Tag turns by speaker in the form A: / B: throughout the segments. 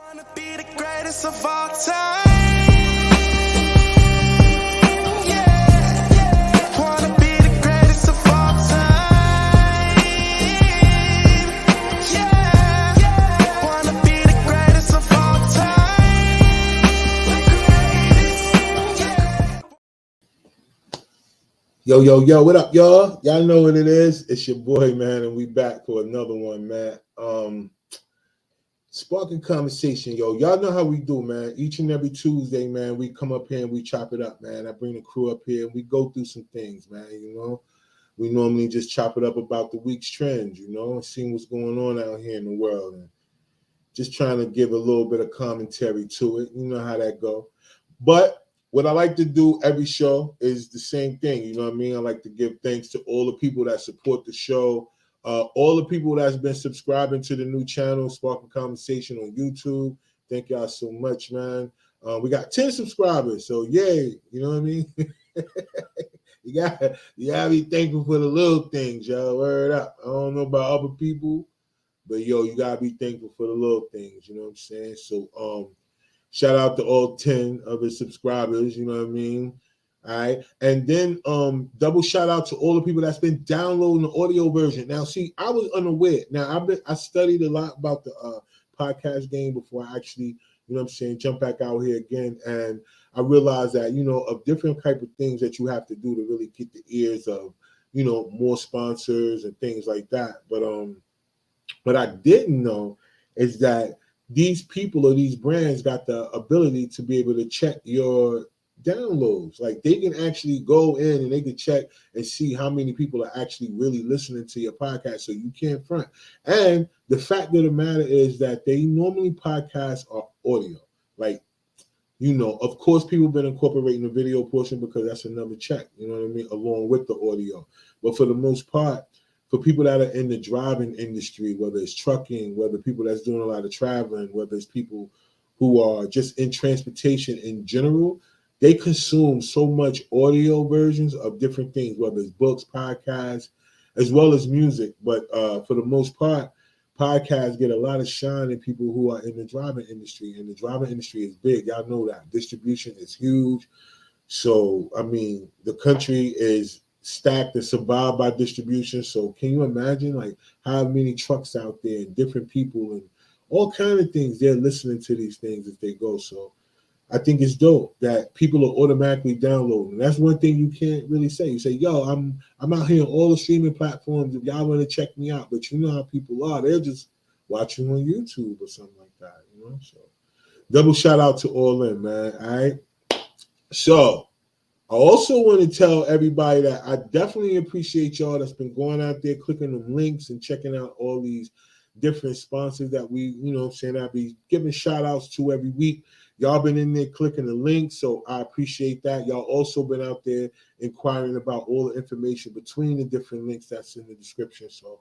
A: Wanna be the greatest of all time. Yeah. Wanna be the greatest of all time. Yeah. Wanna be the greatest of all time.
B: Yo, what up, y'all? Y'all know what it is. It's your boy, man, and we back for another one, man. Sparking conversation, yo. Y'all know how we do, man. Each and every Tuesday, man, we come up here and we chop it up, man. I bring the crew up here and we go through some things, man. You know, we normally just chop it up about the week's trends, you know, and seeing what's going on out here in the world, and just trying to give a little bit of commentary to it. You know how that go. But what I like to do every show is the same thing. You know what I mean? I like to give thanks to all the people that support the show, all the people that's been subscribing to the new channel, Sparking Conversation on YouTube. Thank y'all so much, man. We got 10 subscribers, so yay. You know what I mean? you gotta be thankful for the little things, y'all. Word up. I don't know about other people, but yo, you gotta be thankful for the little things. You know what I'm saying? So shout out to all 10 of his subscribers, you know what I mean? All right. And then double shout out to all the people that's been downloading the audio version. Now, see, I was unaware. Now, I studied a lot about the podcast game before I actually, you know what I'm saying, jump back out here again. And I realized that, you know, of different type of things that you have to do to really get the ears of, you know, more sponsors and things like that. But what I didn't know is that these people or these brands got the ability to be able to check your downloads. Like they can actually go in and they can check and see how many people are actually really listening to your podcast. So you can't front. And the fact of the matter is that they normally podcasts are audio. Like, you know, of course, people have been incorporating the video portion because that's another check, you know what I mean, along with the audio. But for the most part, for people that are in the driving industry, whether it's trucking, whether people that's doing a lot of traveling, whether it's people who are just in transportation in general, they consume so much audio versions of different things, whether it's books, podcasts, as well as music. But for the most part, podcasts get a lot of shine in people who are in the driving industry. And the driving industry is big. Y'all know that. Distribution is huge. So, I mean, the country is stacked and survived by distribution. So can you imagine like how many trucks out there and different people and all kind of things they're listening to these things as they go. So I think it's dope that people are automatically downloading. That's one thing you can't really say. You say, yo, I'm out here on all the streaming platforms if y'all want to check me out. But you know how people are. They're just watching on YouTube or something like that, you know? So double shout out to all them, man. All right. So I also want to tell everybody that I definitely appreciate y'all that's been going out there, clicking them links and checking out all these different sponsors that we, you know what I'm saying, I be giving shout outs to every week. Y'all been in there clicking the links, so I appreciate that. Y'all also been out there inquiring about all the information between the different links that's in the description, so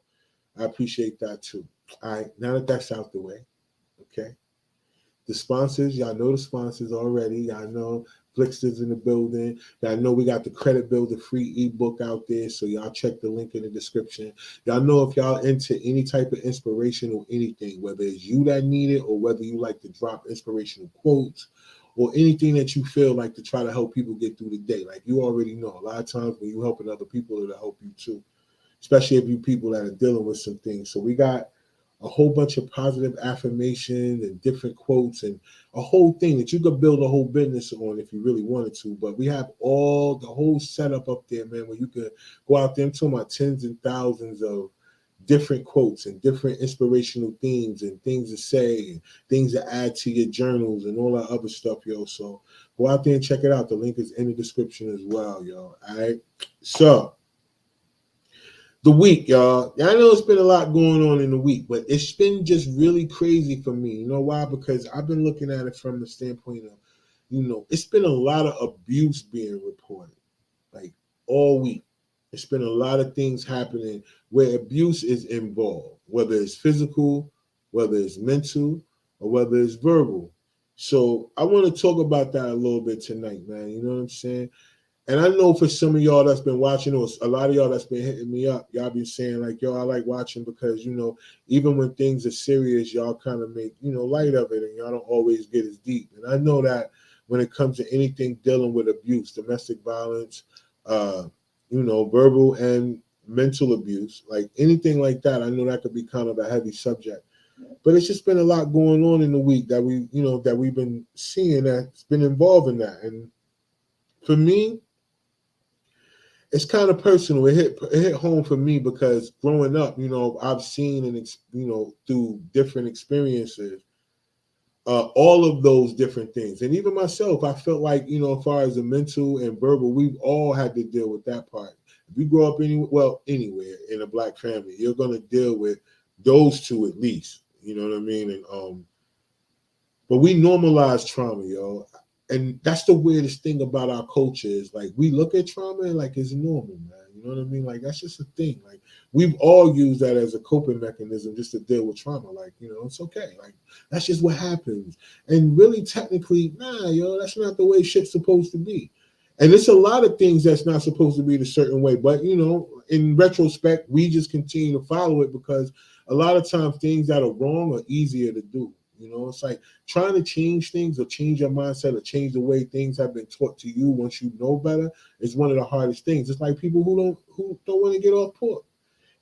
B: I appreciate that too. All right, now that that's out the way, okay. The sponsors, y'all know the sponsors already. Y'all know Flixter's in the building. Y'all know we got the Credit Builder free ebook out there. So y'all check the link in the description. Y'all know if y'all into any type of inspiration or anything, whether it's you that need it or whether you like to drop inspirational quotes or anything that you feel like to try to help people get through the day. Like you already know, a lot of times when you helping other people, it'll help you too, especially if you people that are dealing with some things. So we got a whole bunch of positive affirmations and different quotes and a whole thing that you could build a whole business on if you really wanted to. But we have all the whole setup up there, man, where you could go out there and talk about tens and thousands of different quotes and different inspirational themes and things to say and things to add to your journals and all that other stuff, yo. So go out there and check it out. The link is in the description as well, yo. All right. So the week, y'all. I know it's been a lot going on in the week, but it's been just really crazy for me. You know why? Because I've been looking at it from the standpoint of, you know, it's been a lot of abuse being reported, like all week. It's been a lot of things happening where abuse is involved, whether it's physical, whether it's mental, or whether it's verbal. So I want to talk about that a little bit tonight, man. You know what I'm saying? And I know for some of y'all that's been watching, or a lot of y'all that's been hitting me up, y'all been saying like, yo, I like watching because, you know, even when things are serious, y'all kind of make, you know, light of it and y'all don't always get as deep. And I know that when it comes to anything dealing with abuse, domestic violence, you know, verbal and mental abuse, like anything like that, I know that could be kind of a heavy subject. But it's just been a lot going on in the week that we, you know, that we've been seeing that's been involved in that. And for me, it's kind of personal. It hit home for me because growing up, you know, I've seen and, you know, through different experiences, all of those different things. And even myself, I felt like, you know, as far as the mental and verbal, we've all had to deal with that part. If you grow up anywhere in a Black family, you're going to deal with those two at least. You know what I mean? And but we normalize trauma, yo. And that's the weirdest thing about our culture is like we look at trauma and like it's normal, man. You know what I mean? Like that's just a thing. Like we've all used that as a coping mechanism just to deal with trauma. Like, you know, it's okay. Like that's just what happens. And really technically, nah, yo, that's not the way shit's supposed to be. And it's a lot of things that's not supposed to be the certain way. But, you know, in retrospect, we just continue to follow it because a lot of times things that are wrong are easier to do. You know, it's like trying to change things or change your mindset or change the way things have been taught to you once you know better is one of the hardest things. It's like people who don't want to get off pork.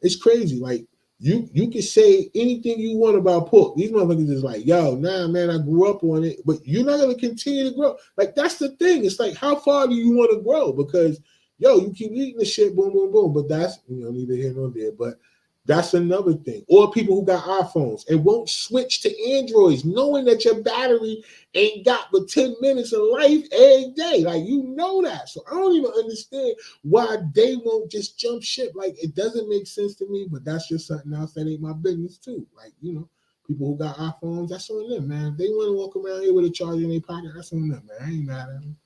B: It's crazy. Like you can say anything you want about pork. These motherfuckers is like, yo, nah, man, I grew up on it, but you're not gonna continue to grow. Like that's the thing. It's like, how far do you want to grow? Because yo, you keep eating the shit, boom, boom, boom. But that's, you know, neither here nor there. But that's another thing. Or people who got iPhones and won't switch to Androids, knowing that your battery ain't got but 10 minutes of life every day. Like, you know that. So I don't even understand why they won't just jump ship. Like, it doesn't make sense to me, but that's just something else that ain't my business too. Like, you know, people who got iPhones, that's on them, man. If they want to walk around here with a charger in their pocket, that's on them, man. I ain't mad at them.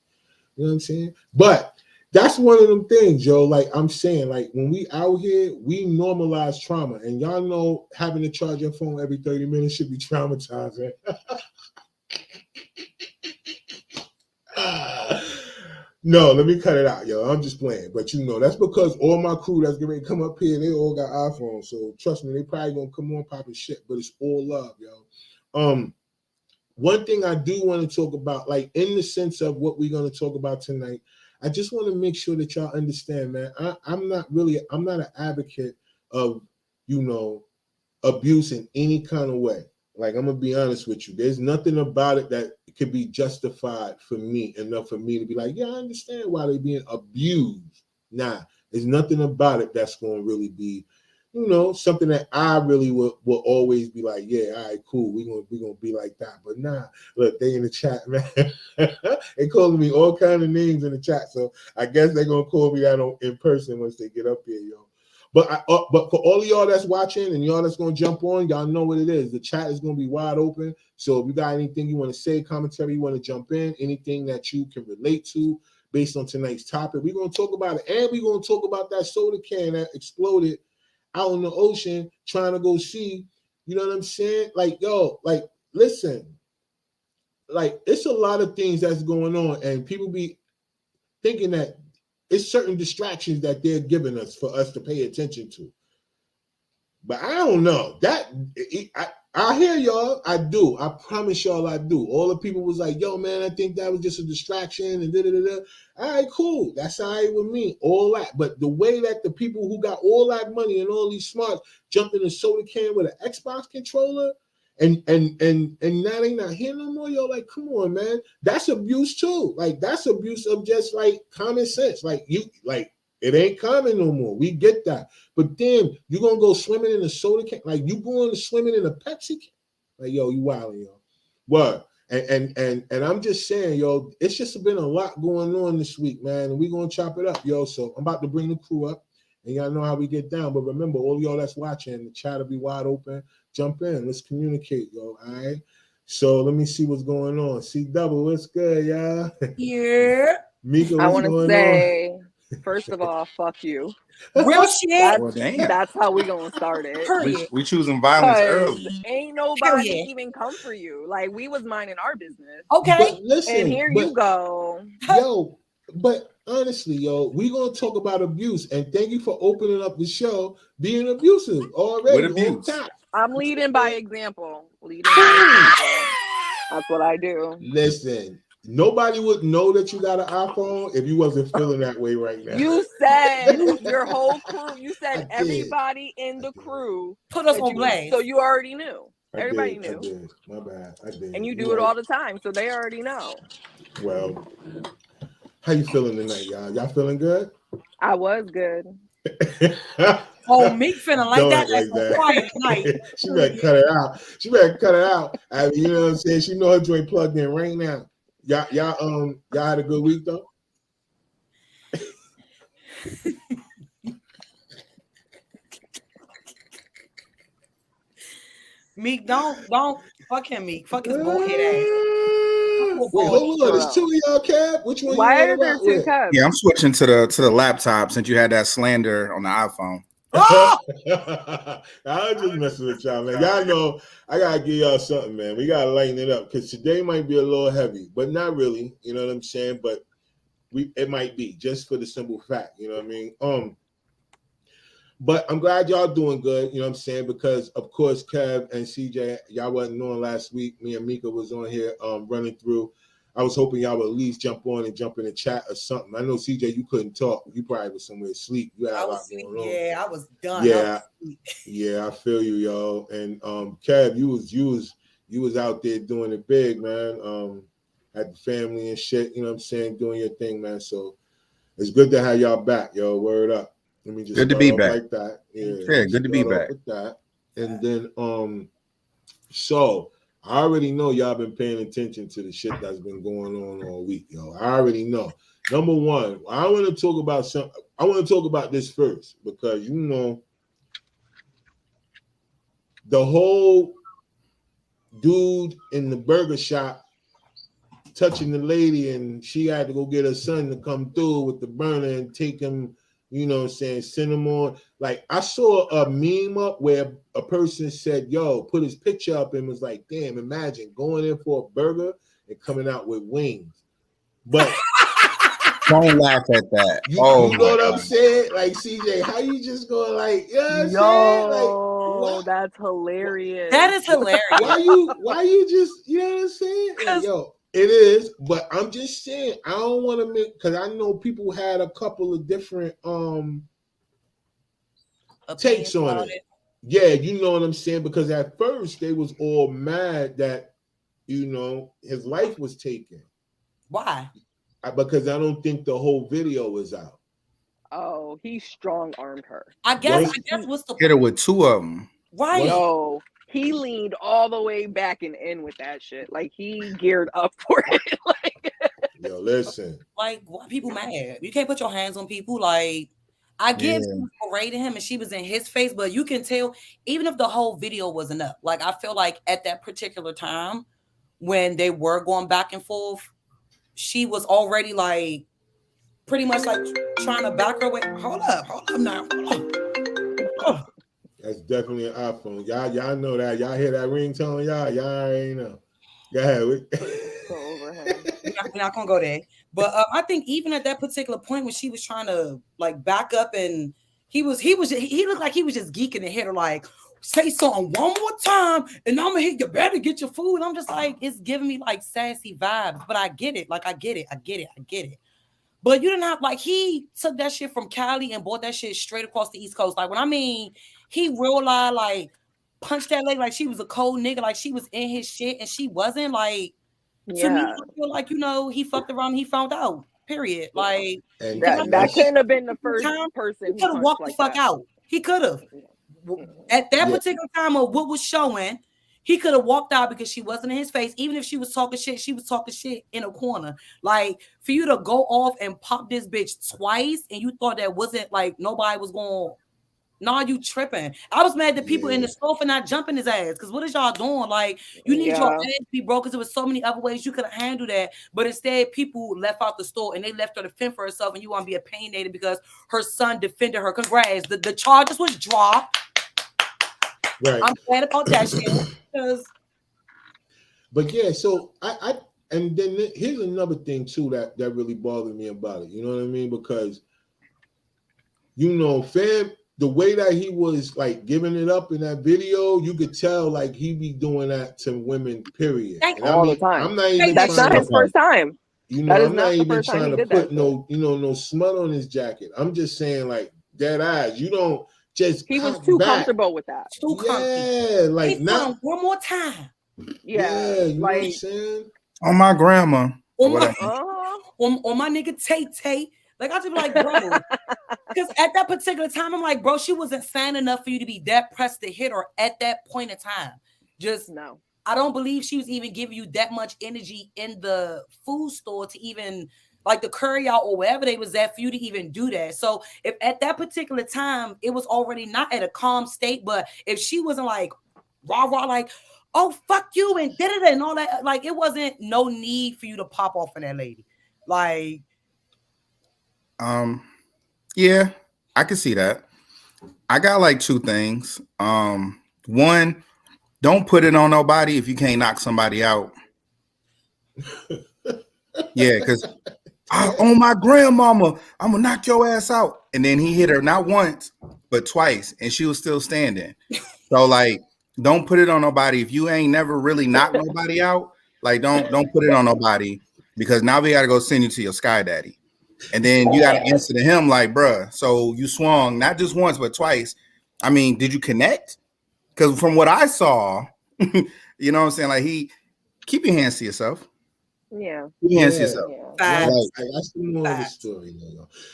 B: You know what I'm saying? But that's one of them things, yo. Like I'm saying, like when we out here, we normalize trauma. And y'all know having to charge your phone every 30 minutes should be traumatizing. No, let me cut it out, yo. I'm just playing. But you know, that's because all my crew that's getting ready to come up here, they all got iPhones. So trust me, they probably gonna come on popping shit, but it's all love, yo. One thing I do want to talk about, like in the sense of what we're gonna talk about tonight, I just want to make sure that y'all understand, man. I'm not an advocate of, you know, abuse in any kind of way. Like, I'm going to be honest with you. There's nothing about it that could be justified for me, enough for me to be like, yeah, I understand why they're being abused. Nah, there's nothing about it that's going to really be, you know, something that I really will always be like, yeah, all right, cool. We're gonna be like that. But nah, look, they in the chat, man. They calling me all kind of names in the chat. So I guess they're gonna call me that in person once they get up here, yo. But but for all of y'all that's watching and y'all that's gonna jump on, y'all know what it is. The chat is gonna be wide open. So if you got anything you want to say, commentary, you want to jump in, anything that you can relate to based on tonight's topic, we're gonna talk about it. And we're gonna talk about that soda can that exploded out in the ocean trying to go see, you know what I'm saying? Like, yo, like, listen, like, it's a lot of things that's going on, and people be thinking that it's certain distractions that they're giving us for us to pay attention to. But I don't know. I hear y'all. I do. I promise y'all I do. All the people was like, yo, man, I think that was just a distraction and da-da-da-da. All right, cool. That's all right with me. All that. But the way that the people who got all that money and all these smarts jumped in a soda can with an Xbox controller and now they not here no more, yo, like, come on, man. That's abuse too. Like, that's abuse of just like common sense. Like, you, like, it ain't common no more. We get that. But then you're gonna go swimming in a soda can, like you going to swimming in a Pepsi can? Like, yo, you wilding, yo. What? And I'm just saying, yo, it's just been a lot going on this week, man. And we're gonna chop it up, yo. So I'm about to bring the crew up, and y'all know how we get down. But remember, all y'all that's watching, the chat will be wide open. Jump in, let's communicate, yo. All right. So let me see what's going on. C Double, what's good, y'all?
C: Yeah.
B: Mika, what's
D: I want to
B: going
D: say, first of all, fuck you.
C: Real shit.
E: Well, damn.
D: That's how we gonna start it.
C: Period.
E: We choosing violence early.
D: Ain't nobody
C: Period.
D: even come for you. Like, we was minding our business.
C: Okay.
B: But listen,
D: And here you go.
B: yo, but honestly, yo, we gonna talk about abuse, and thank you for opening up the show being abusive already.
E: With abuse.
B: On top.
D: I'm leading by example. Leading by example. That's what I do.
B: Listen, nobody would know that you got an iPhone if you wasn't feeling that way right now.
D: You said your whole crew. You
B: I
D: said
B: did.
D: everybody in the crew.
C: Put us
D: that
C: on
D: you-
C: blast.
D: So you already knew. Everybody
B: I
D: knew.
B: did. My bad. I did.
D: And you do
B: You're
D: it
B: right.
D: all the time, so they already know.
B: Well, how you feeling tonight, y'all? Y'all feeling good?
D: I was good.
C: Oh, Meek feeling like
B: Don't
C: that
B: act
C: like
B: like
C: a
B: that.
C: quiet night.
B: She better cut it out. She better cut it out. I mean, you know what I'm saying? She know her joint plugged in right now. Y'all had a good week though.
C: Meek, don't fuck him, Meek. Fuck his bullhead ass.
B: Wait, hold on. There's two of y'all, Cab. Which one
D: Why
B: you
D: are there
B: want
D: two
B: with?
D: cups?
E: Yeah, I'm switching to the laptop since you had that slander on the iPhone.
C: Oh!
B: I was just messing with y'all, man. Y'all know I gotta give y'all something, man. We gotta lighten it up because today might be a little heavy, but not really. You know what I'm saying? But it might be just for the simple fact. You know what I mean? But I'm glad y'all doing good. You know what I'm saying? Because of course, Kev and CJ, y'all wasn't on last week. Me and Mika was on here running through. I was hoping y'all would at least jump on and jump in the chat or something. I know CJ, you couldn't talk. You probably was somewhere asleep. You had
C: I
B: a lot
C: was
B: going
C: sleep.
B: on.
C: Yeah, I was done.
B: Yeah, yeah, I feel you, yo. And Kev, you was out there doing it big, man. Had the family and shit, you know what I'm saying, doing your thing, man. So it's good to have y'all back, yo. Word up. Let me just
E: Good to
B: start
E: be
B: off
E: back.
B: like that.
E: Yeah, good to be
B: start off
E: back.
B: with that. And then so I already know y'all been paying attention to the shit that's been going on all week, yo. I already know. Number one, I want to talk about something. I want to talk about this first because you know the whole dude in the burger shop touching the lady and she had to go get her son to come through with the burner and take him, you know what I'm saying, send him on. Like I saw a meme up where a person said, yo, put his picture up and was like, damn, imagine going in for a burger and coming out with wings. But
E: Don't laugh at that.
B: you
E: Oh,
B: know what
E: my
B: I'm
E: God.
B: saying? Like CJ, how you just going like, you know what I'm saying?
D: Yo,
B: Like,
D: that's hilarious.
C: That is hilarious.
B: why you just, you know what I'm saying? Like, yo, it is, but I'm just saying I don't want to make because I know people had a couple of different takes on it. Yeah, you know what I'm saying? Because at first they was all mad that, you know, his life was taken.
C: Why?
B: Because I don't think the whole video was out.
D: Oh, he strong armed her.
C: I guess
B: What?
C: what's the
E: Hit her with two of them.
C: right?
D: Yo, he leaned all the way back and in with that shit. Like he geared up for it. Like,
B: Yo, listen.
C: Like, why people mad? You can't put your hands on people. Like, I get
E: Yeah.
C: she was berating him and she was in his face, but you can tell even if the whole video wasn't up. Like, I feel like at that particular time when they were going back and forth, she was already like pretty much like trying to back her away. Hold up now. Hold up.
B: That's definitely an iPhone. Y'all know that. Y'all hear that ringtone? Y'all already know. Go ahead.
D: go over him.
C: We're not gonna go there. But I think even at that particular point when she was trying to like back up and he looked like he was just geeking and hit her like, say something one more time and I'm gonna hit you better get your food. I'm just like, it's giving me like sassy vibes, but I get it. Like I get it. But you didn't have like he took that shit from Cali and brought that shit straight across the East Coast. Like when I mean he real life like punched that lady like she was a cold nigga, like she was in his shit and she wasn't. Like to me, I feel like, you know, he fucked around, he found out. Period. Like
B: And
D: That couldn't have been the first person.
C: he could have walked the fuck out. He could have. At that particular time of what was showing, he could have walked out because she wasn't in his face. Even if she was talking shit, she was talking shit in a corner. Like for you to go off and pop this bitch twice and you thought that wasn't like nobody was going, nah, you tripping. I was mad that people in the store for not jumping his ass. Because what is y'all doing? Like you need your ass to be broke because there was so many other ways you could have handled that. But instead, people left out the store and they left her to fend for herself and you want to be opinionated because her son defended her. Congrats. The charges was dropped.
B: Right.
C: I'm glad about that shit. Because
B: But yeah, so I And then here's another thing too that really bothered me about it. You know what I mean? Because fam, the way that he was like giving it up in that video, you could tell like he be doing that to women, period. And
D: all the time.
B: I'm not even
D: That's not his first time. That is
B: I'm
D: not
B: not
D: the
B: even
D: first time
B: trying
D: he
B: to
D: did that
B: put no smut on his jacket. I'm just saying like dead eyes. You don't just
D: He was
B: cock
D: too
B: back.
D: comfortable with that.
C: Too comfy.
B: Yeah, like
C: Say
B: not
C: something one more time.
D: Yeah,
B: you know what I'm
D: like
B: saying?
E: On my grandma.
C: On
E: Whatever.
C: on my nigga Tay. Like I just be like, bro, because at that particular time, I'm like, bro, she wasn't sad enough for you to be that pressed to hit her at that point in time. Just
D: no.
C: I don't believe she was even giving you that much energy in the food store to even like the curry out or wherever they was at for you to even do that. So if at that particular time it was already not at a calm state, but if she wasn't like rah like, oh fuck you and da-da-da and all that, like it wasn't no need for you to pop off on that lady. Like
E: yeah, I can see that. I got like two things. One, don't put it on nobody if you can't knock somebody out. Yeah, because on my grandmama, I'm gonna knock your ass out. And then he hit her not once, but twice, and she was still standing. So like, don't put it on nobody if you ain't never really knocked nobody out. Like, don't put it on nobody, because now we gotta go send you to your sky daddy. And then you gotta answer to him like, bruh, so you swung not just once but twice. I mean, did you connect? Because from what I saw, you know what I'm saying? Like, keep your hands to yourself.
D: Yeah.
E: Keep your hands to yourself.
D: Yeah.
B: That's the more of the story,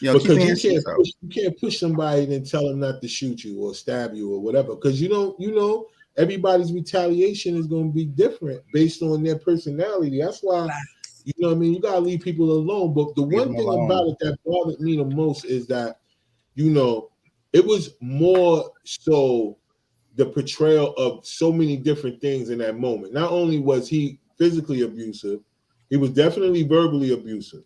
E: because
B: you can't push somebody and then tell them not to shoot you or stab you or whatever. Because everybody's retaliation is going to be different based on their personality. That's why, you know what I mean? You got to leave people alone. But the one thing about it that bothered me the most is that, it was more so the portrayal of so many different things in that moment. Not only was he physically abusive, he was definitely verbally abusive.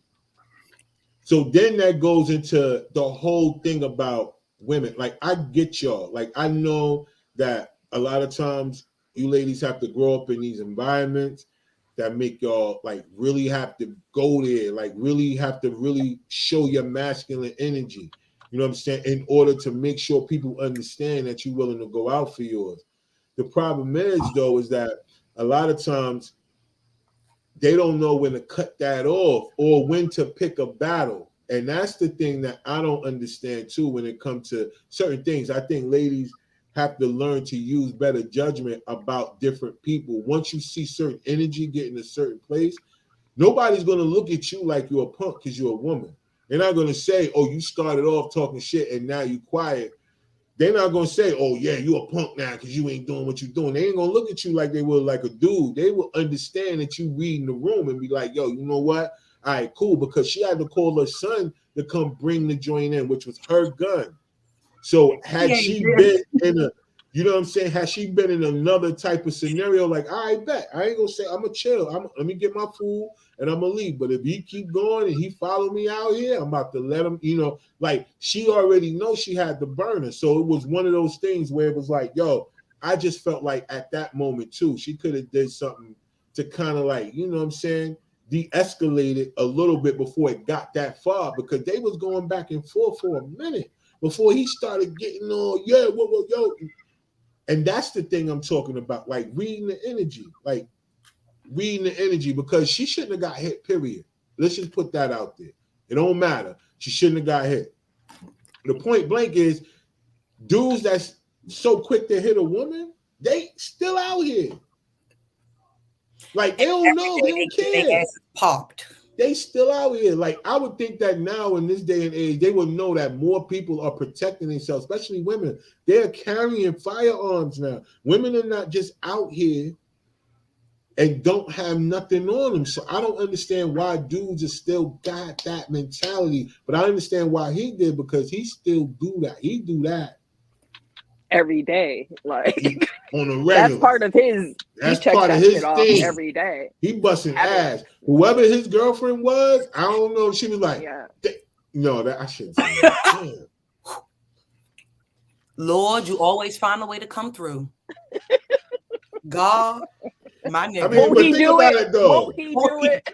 B: So then that goes into the whole thing about women. Like, I get y'all. Like, I know that a lot of times you ladies have to grow up in these environments that make y'all like really have to go there, like really have to really show your masculine energy. You know what I'm saying? In order to make sure people understand that you're willing to go out for yours. The problem is, though, is that a lot of times they don't know when to cut that off or when to pick a battle. And that's the thing that I don't understand, too, when it comes to certain things. I think ladies have to learn to use better judgment about different people. Once you see certain energy get in a certain place, nobody's going to look at you like you're a punk because you're a woman. They're not going to say, oh, you started off talking shit and now you quiet. They're not going to say, oh, yeah, you a punk now because you ain't doing what you're doing. They ain't going to look at you like they would like a dude. They will understand that you reading the room and be like, yo, you know what? All right, cool. Because she had to call her son to come bring the joint in, which was her gun. So had she been in a, you know what I'm saying? Had she been in another type of scenario, like, I bet. I ain't going to say, I'm going to chill. Let me get my food and I'm going to leave. But if he keep going and he follow me out here, I'm about to let him, like she already knows she had the burner. So it was one of those things where it was like, yo, I just felt like at that moment too, she could have did something to kind of like, you know what I'm saying, de-escalate it a little bit before it got that far, because they was going back and forth for a minute before he started getting on, yo. And that's the thing I'm talking about, like reading the energy, because she shouldn't have got hit, period. Let's just put that out there. It don't matter. She shouldn't have got hit. The point blank is dudes that's so quick to hit a woman, they still out here. Like, they don't know. They don't care.
C: Their ass popped.
B: They still out here. Like, I would think that now in this day and age, they would know that more people are protecting themselves, especially women. They're carrying firearms now. Women are not just out here and don't have nothing on them. So I don't understand why dudes are still got that mentality. But I understand why he did, because he still do that. He do that
D: every day. Like,
B: on a regular.
D: That's part of his.
B: That's
D: he checks
B: part
D: that
B: of his
D: shit off
B: thing.
D: every day.
B: He busting ass. Whoever his girlfriend was, I don't know. She was like, no, that I shouldn't say that. Damn.
C: Lord, you always find a way to come through. God. My nigga.
B: I mean,
D: Won't
B: but
D: he
B: think
D: do
B: about
D: it?
B: it, though.
D: Won't he do it?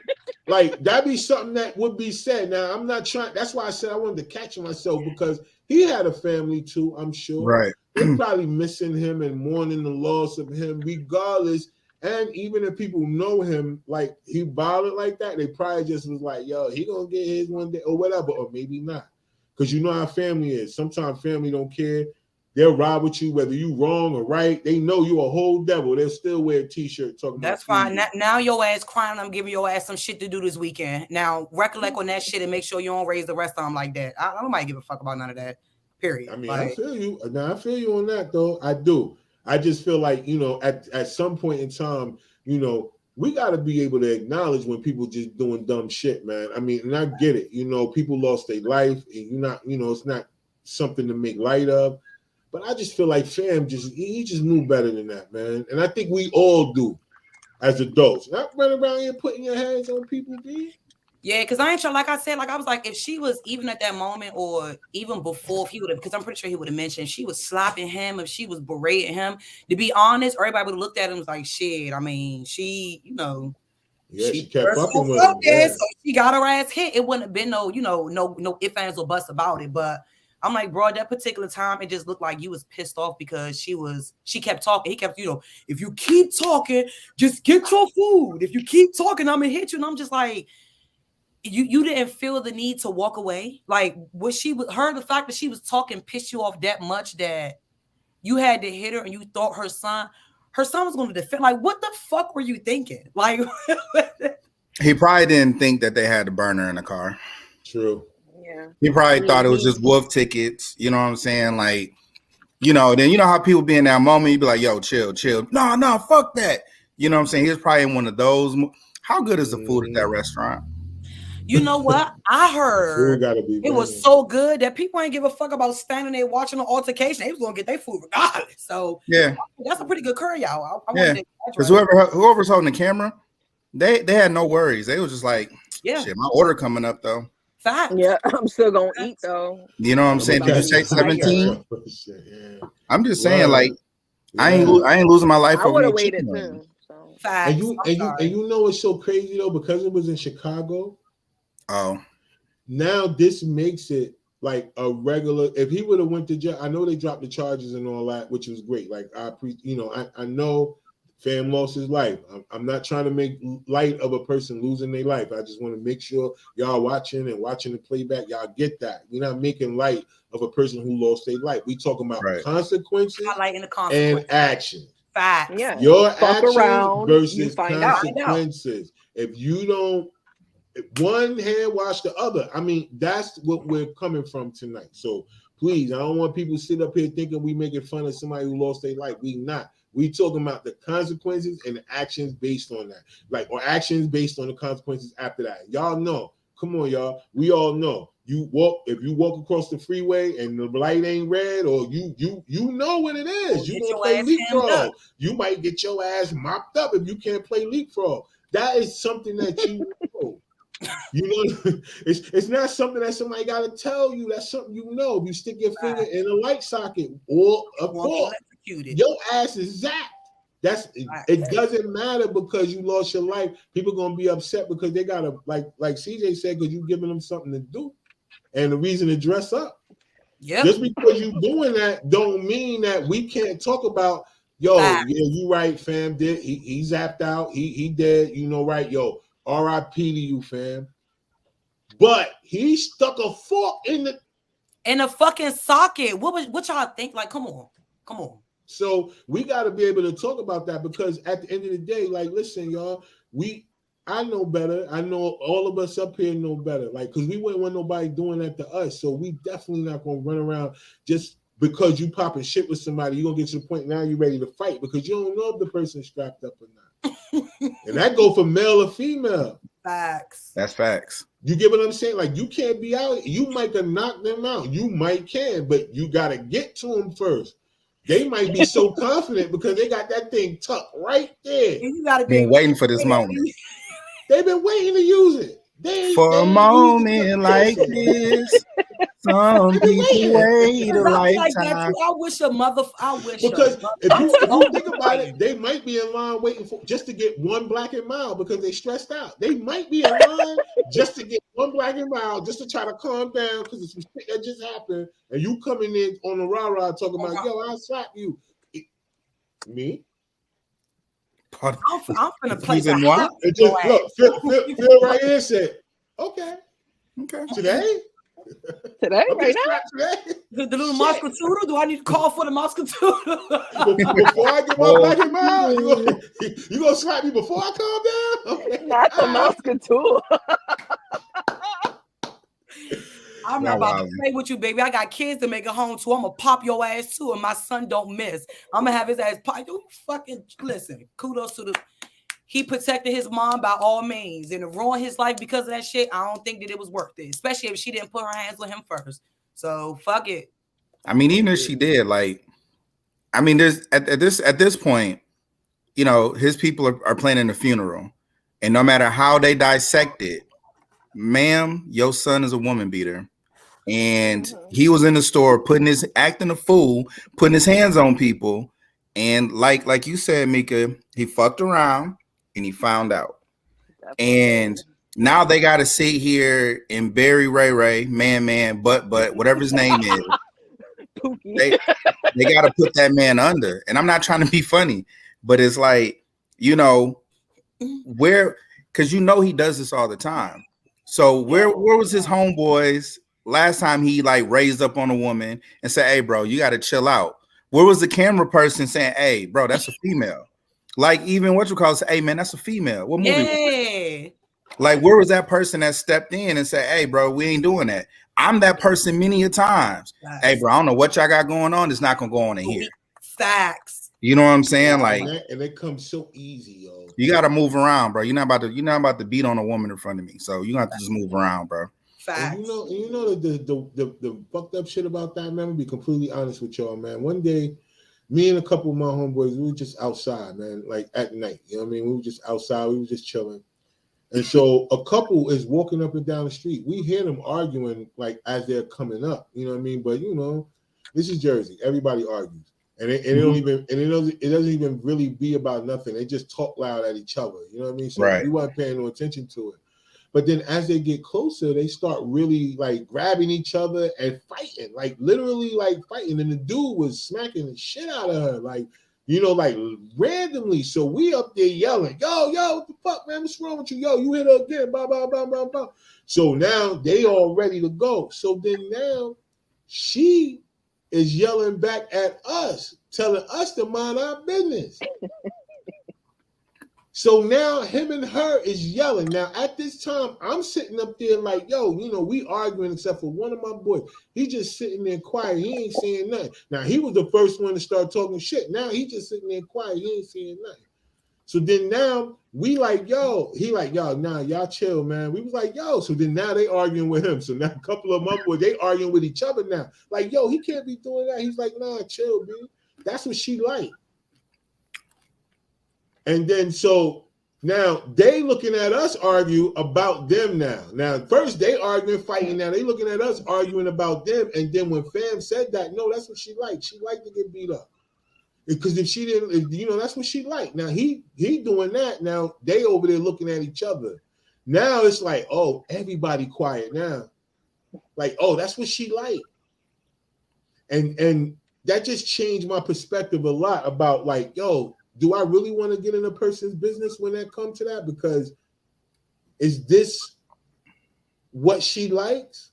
B: Like, that'd be something that would be said. Now, I'm not trying. That's why I said I wanted to catch myself, because he had a family too, I'm sure.
E: Right.
B: They're probably missing him and mourning the loss of him, regardless. And even if people know him, like he bothered like that, they probably just was like, yo, he gonna get his one day or whatever, or maybe not. Because you know how family is. Sometimes family don't care. They'll ride with you whether you wrong or right. They know you a whole devil. They'll still wear a t-shirt talking
C: That's
B: about
C: fine. Now your ass crying. I'm giving your ass some shit to do this weekend. Now recollect on that shit and make sure you don't raise the rest of them like that. I don't give a fuck about none of that. Period.
B: I mean,
C: Like,
B: I feel you. Now I feel you on that though. I do. I just feel like, you know, at some point in time, you know, we got to be able to acknowledge when people just doing dumb shit, man. I mean, and I get it. You know, people lost their life, and you're not, you know, it's not something to make light of. But I just feel like fam he just knew better than that, man. And I think we all do as adults. Not running around here putting your hands on people, B.
C: yeah, because I ain't sure, like I said, like I was like, if she was even at that moment or even before, if he would have, because I'm pretty sure he would have mentioned, if she was slapping him, if she was berating him, to be honest, everybody would have looked at him and was like, shit, I mean, she, you know,
B: Yeah, she
C: put
B: kept
C: herself
B: fucking with
C: out
B: him.
C: there,
B: Yeah.
C: so she got her ass hit. It wouldn't have been no, you know, no ifs, ands, or buts about it. But I'm like, bro, at that particular time, it just looked like you was pissed off because she kept talking. He kept, you know, if you keep talking, just get your food. If you keep talking, I'm gonna hit you. And I'm just like, you didn't feel the need to walk away. Like, the fact that she was talking pissed you off that much that you had to hit her, and you thought her son was going to defend. Like, what the fuck were you thinking? Like,
E: He probably didn't think that they had the burner in the car.
B: True.
D: Yeah.
E: He probably thought it was just wolf tickets. You know what I'm saying? Like, you know, then you know how people be in that moment, you be like, yo, chill. No, fuck that. You know what I'm saying? He was probably in one of those. How good is the food at that restaurant?
C: you know what? I
B: Food
C: heard
B: gotta be
C: it was
B: banging.
C: so good that people ain't give a fuck about standing there watching an altercation. They was going to get their food regardless. So
E: Yeah,
C: that's a pretty good curry, y'all. I
E: Yeah.
C: wanted to
E: because
C: exaggerate.
E: whoever's holding the camera, they had no worries. They was just like,
C: Yeah,
E: shit, my order coming up though.
C: facts.
D: Yeah, I'm still gonna eat though.
E: You know what I'm saying? Did you say 17?
B: Yeah.
E: I'm just saying, like,
B: Yeah.
E: I ain't losing my life
D: I
E: over
D: would
E: no
D: have waited
E: chicken wings.
D: too. So
C: Facts.
B: And you know what's so crazy though, because it was in Chicago.
E: Oh,
B: Now this makes it like a regular. If he would have went to jail, I know they dropped the charges and all that, which was great. Like I know fam lost his life. I'm not trying to make light of a person losing their life. I just want to make sure y'all watching the playback, y'all get that. We're not making light of a person who lost their life. We talking about
E: Right.
B: consequences
C: Highlighting the consequences.
B: and action.
C: Facts.
D: yeah,
B: Your
D: fuck
B: actions
D: around, you
B: versus
D: find out.
B: consequences. If you don't, one hand wash the other. I mean, that's what we're coming from tonight. So please, I don't want people to sit up here thinking we making fun of somebody who lost their life. We not. We talking about the consequences and the actions based on that, like, or actions based on the consequences after that. Y'all know. Come on, y'all. We all know. If you walk across the freeway and the light ain't red, or you know what it is. You
C: Get
B: gonna
C: your
B: play
C: ass
B: leapfrog.
C: hemmed up.
B: You might get your ass mopped up if you can't play leapfrog. That is something that you know. You know, it's not something that somebody got to tell you. That's something you know. If you stick your finger in a light socket or a
C: Won't be
B: fork,
C: electrocuted.
B: your ass is zapped. It doesn't matter because you lost your life. People gonna be upset because they gotta, like CJ said, because you giving them something to do and the reason to dress up.
C: Yep.
B: Just because you doing that don't mean that we can't talk about, yo,
C: Fact.
B: yeah, you right, fam. He zapped out, he dead, you know, right? Yo, RIP to you, fam. But he stuck a fork in
C: a fucking socket. What y'all think? Like, come on.
B: So we got to be able to talk about that, because at the end of the day, like, listen, y'all, I know better. I know all of us up here know better. Like, because we wouldn't want nobody doing that to us. So we definitely not going to run around just because you popping shit with somebody. You're going to get to the point now you're ready to fight because you don't know if the person's strapped up or not. And that go for male or female.
C: Facts.
E: that's facts.
B: You get what I'm saying? Like, you can't be out. You might have knocked them out. You might can, but you got to get to them first. They might be so confident because they got that thing tucked right there.
C: You gotta
E: Been waiting for this moment.
B: They've been waiting to use it.
E: For a moment like this, Some
B: I've been
E: people wait a
C: Because I be like that
E: lifetime.
C: too. I wish a mother. I wish
B: Because
C: a
B: if you
C: mother-
B: think about it, they might be in line waiting for just to get one black and mild because they stressed out. They might be in line just to get one black and mild, just to try to calm down because it's some shit that just happened, and you coming in on the rah-rah talking about, yo, I'll slap you. Me?
C: I'm finna place a
E: Excusez-moi?
C: hat
B: It
C: on
B: just
C: your ass.
B: look, Phil right here said, okay,
E: Okay.
B: today?
D: Today,
B: I'm
D: right
B: getting
D: now.
B: slapped today?
C: The little
B: Shit.
C: Moscatoodle? Do I need to call for the Moscatoodle?
B: Before I get my black and mild, you gonna slap me before I calm down? Okay.
D: Not the Muscatool.
C: I'm
E: Y'all
C: not about to
E: wildin'.
C: play with you, baby. I got kids to make it home to. I'm gonna pop your ass too, and my son don't miss. I'm gonna have his ass pop. You fucking listen. Kudos to the. He protected his mom by all means, and to ruin his life because of that shit, I don't think that it was worth it. Especially if she didn't put her hands on him first. So fuck it.
E: I mean, even if she did, like, I mean, there's at this point, you know, his people are planning a funeral, and no matter how they dissect it, ma'am, your son is a woman beater, and he was in the store acting a fool, putting his hands on people, and like you said, Mika, he fucked around and he found out, and now they got to sit here and bury Ray, man, but whatever his name is.
D: Pookie.
E: They got to put that man under. And I'm not trying to be funny, but it's like, you know, because you know he does this all the time. So where was his homeboys last time he like raised up on a woman and said, hey, bro, you got to chill out? Where was the camera person saying, hey, bro, that's a female? Like even what you call say, hey, man, that's a female. What movie?
C: Yeah.
E: Like where was that person that stepped in and said, hey, bro, we ain't doing that? I'm that person many a times.
C: Facts.
E: Hey, bro, I don't know what y'all got going on. It's not gonna go on in here.
C: Facts.
E: You know what I'm saying? Like,
B: and it comes so easy, yo.
E: you gotta move around, bro. You're not about to beat on a woman in front of me. So you have to just move around, bro.
C: Facts.
B: And you know the fucked up shit about that, man. I'll be completely honest with y'all, man. One day, me and a couple of my homeboys, we were just outside, man, like at night. You know what I mean? We were just outside, we were just chilling. And so a couple is walking up and down the street. We hear them arguing like as they're coming up. You know what I mean? But you know, this is Jersey. Everybody argues, and it doesn't even really be about nothing. They just talk loud at each other. You know what I mean? So
E: Right.
B: we weren't paying no attention to it. But then as they get closer, they start really like grabbing each other and fighting, like literally like fighting. And the dude was smacking the shit out of her, like. You know, like randomly. So we up there yelling, yo, what the fuck, man? What's wrong with you? Yo, you hit her again, blah, blah, blah, blah, blah. So now they all ready to go. So then now she is yelling back at us, telling us to mind our business. So now him and her is yelling. Now at this time, I'm sitting up there like, yo, you know, we arguing except for one of my boys. He just sitting there quiet. He ain't saying nothing. Now he was the first one to start talking shit. Now he just sitting there quiet. He ain't saying nothing. So then now we like, yo, he like, yo, nah, y'all chill, man. We was like, yo. So then now they arguing with him. So now a couple of my boys, they arguing with each other now. Like, yo, he can't be doing that. He's like, nah, chill, dude. That's what she like. And then so now they looking at us argue about them now. Now first they arguing, fighting. Now they looking at us arguing about them. And then when Fam said that, no, that's what she liked. She liked to get beat up. Because if she didn't, you know, that's what she liked. Now he doing that. Now they over there looking at each other. Now it's like, oh, everybody quiet now. Like, oh, that's what she liked. And that just changed my perspective a lot about like, yo, do I really want to get in a person's business when that comes to that? Because is this what she likes?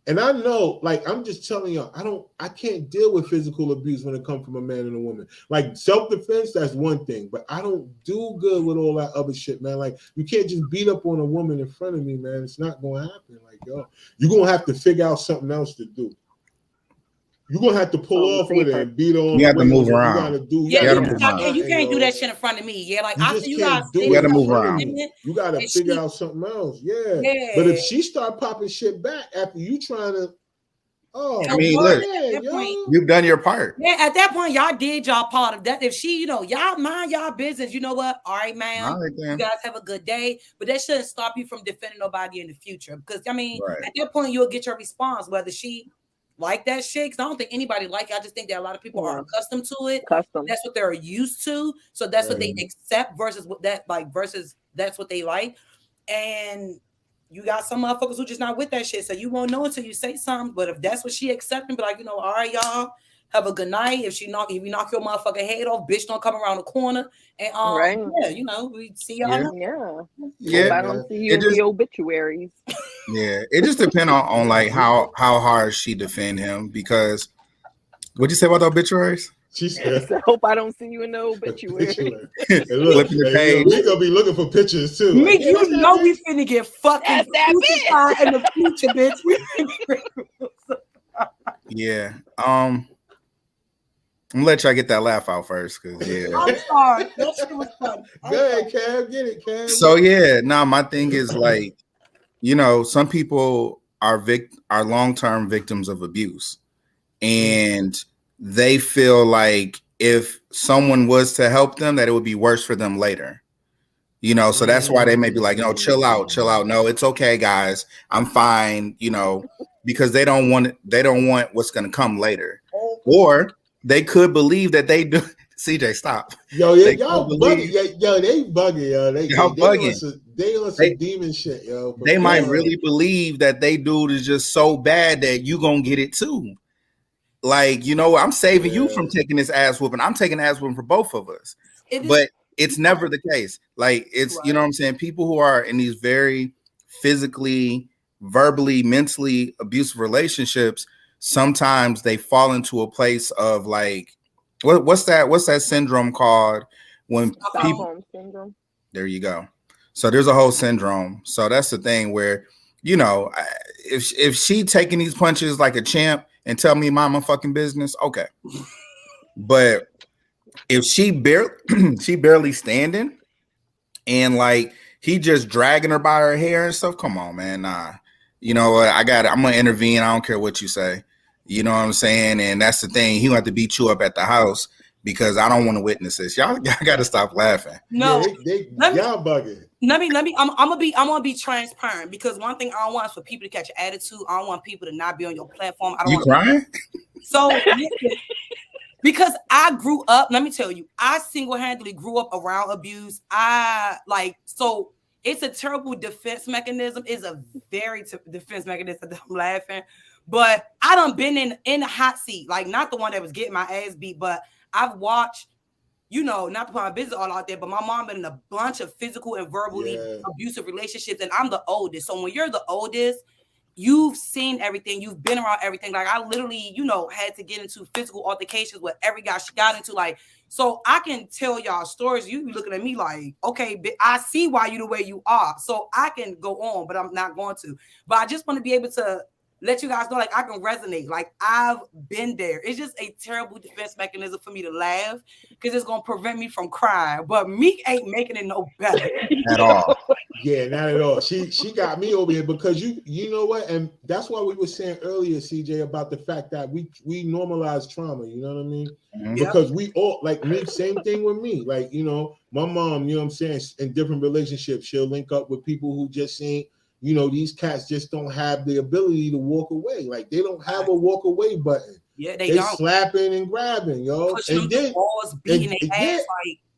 B: And I know, like, I'm just telling y'all, I can't deal with physical abuse when it comes from a man and a woman. Like self-defense, that's one thing, but I don't do good with all that other shit, man. Like, you can't just beat up on a woman in front of me, man. It's not going to happen. Like, yo, you're going to have to figure out something else to do. You're gonna have to pull off with it and beat on.
E: You have to move around.
B: You gotta do.
C: You can't do that shit in front of me. Yeah, like after you guys,
E: you gotta move around.
B: You gotta figure out something else. Yeah. But if she start popping shit back after you trying to, Oh,
E: I mean,
B: go
E: look,
B: ahead,
C: at that point,
B: yo.
E: you've done your part.
C: yeah, at that point, y'all did y'all part of that. If she, y'all mind y'all business, you know what? All right, ma'am.
E: All right,
C: You
E: then.
C: guys have a good day. But that shouldn't stop you from defending nobody in the future. Because I mean,
E: Right.
C: at that point, you'll get your response, whether she like that shit. Because I don't think anybody like it. I just think that a lot of people are accustomed to it.
D: Custom.
C: That's what they're used to. So that's what they
B: Right.
C: accept versus what that like versus that's what they like. And you got some motherfuckers who just not with that shit. So you won't know until you say something. But if that's what she accepting, be like, all right, y'all, have a good night. If you knock your motherfucking head off, bitch, don't come around the corner. And
D: Right.
C: yeah, we see y'all.
E: Yeah.
C: later.
D: Yeah.
E: Yeah.
D: Hope I don't see you
E: It
D: in
E: just-
D: the obituaries.
E: Yeah, it just depends on like how hard she defend him, because what'd you say about the obituaries?
B: She said,
D: So hope I don't see you in the obituaries.
B: Hey, look,
E: Flipping the
B: hey,
E: page.
B: we gonna be looking for pictures too.
C: Meek,
B: Like, yeah, that's
C: you know
B: that
C: we
B: bitch.
C: finna get fucking
D: That's that
C: crucified in the future, bitch. We finna
E: Yeah. I'm gonna let y'all get that laugh out first, because
C: I'm sorry. That shit was fun.
B: Go ahead, Cam. Get it, Cam.
E: So my thing is like, some people are long-term victims of abuse, and they feel like if someone was to help them, that it would be worse for them later. So that's why they may be like, chill out. No, it's okay, guys. I'm fine, because they don't want what's going to come later. Or they could believe that they do. CJ, stop.
B: Yo,
E: They
B: y'all
E: could
B: bugging.
E: believe-
B: Yo, they bugging, yo.
E: Y'all bugging.
B: They on some demon shit, yo.
E: They might really believe that they dude is just so bad that you going to get it too. Like, I'm saving you from taking this ass whooping. I'm taking ass whooping for both of us. But it's never the case. Like, it's, you know what I'm saying? People who are in these very physically, verbally, mentally abusive relationships, sometimes they fall into a place of like, what's that syndrome called when people,
D: Stockholm syndrome.
E: there you go. So there's a whole syndrome. So that's the thing where, if she taking these punches like a champ and tell me mind my fucking business, okay. But if she barely standing and like he just dragging her by her hair and stuff, come on, man. Nah. You know what? I'm gonna intervene. I don't care what you say. You know what I'm saying? And that's the thing. He want to beat you up at the house because I don't want to witness this. Y'all gotta stop laughing.
C: No,
B: y'all bugging.
C: Let me. I'm gonna be transparent, because one thing I don't want is for people to catch an attitude. I don't want people to not be on your platform. I don't.
E: You crying?
C: So, because I grew up. Let me tell you, I single-handedly grew up around abuse. So it's a terrible defense mechanism. It's a very defense mechanism. I'm laughing, but I done been in the hot seat, like not the one that was getting my ass beat, but I've watched. Not to put my business all out there, but my mom been in a bunch of physical and verbally abusive relationships, and I'm the oldest. So when you're the oldest, you've seen everything, you've been around everything. Like I literally, had to get into physical altercations with every guy she got into. Like, so I can tell y'all stories. You be looking at me like, okay, I see why you the way you are. So I can go on, but I'm not going to. But I just want to be able to let you guys know, like, I can resonate. Like, I've been there. It's just a terrible defense mechanism for me to laugh because it's going to prevent me from crying. But Meek ain't making it no better.
E: At all.
B: Yeah, not at all. She got me over here because you know what? And that's why we were saying earlier, CJ, about the fact that we normalize trauma. You know what I mean?
E: Mm-hmm.
B: Because we all, like me, same thing with me. Like, my mom, you know what I'm saying, in different relationships, she'll link up with people who just ain't, these cats just don't have the ability to walk away. Like they don't have a walk away button.
C: Yeah,
B: they
C: don't.
B: Slapping and grabbing, yo.
C: Pushing
B: and then
C: balls, beating their ass,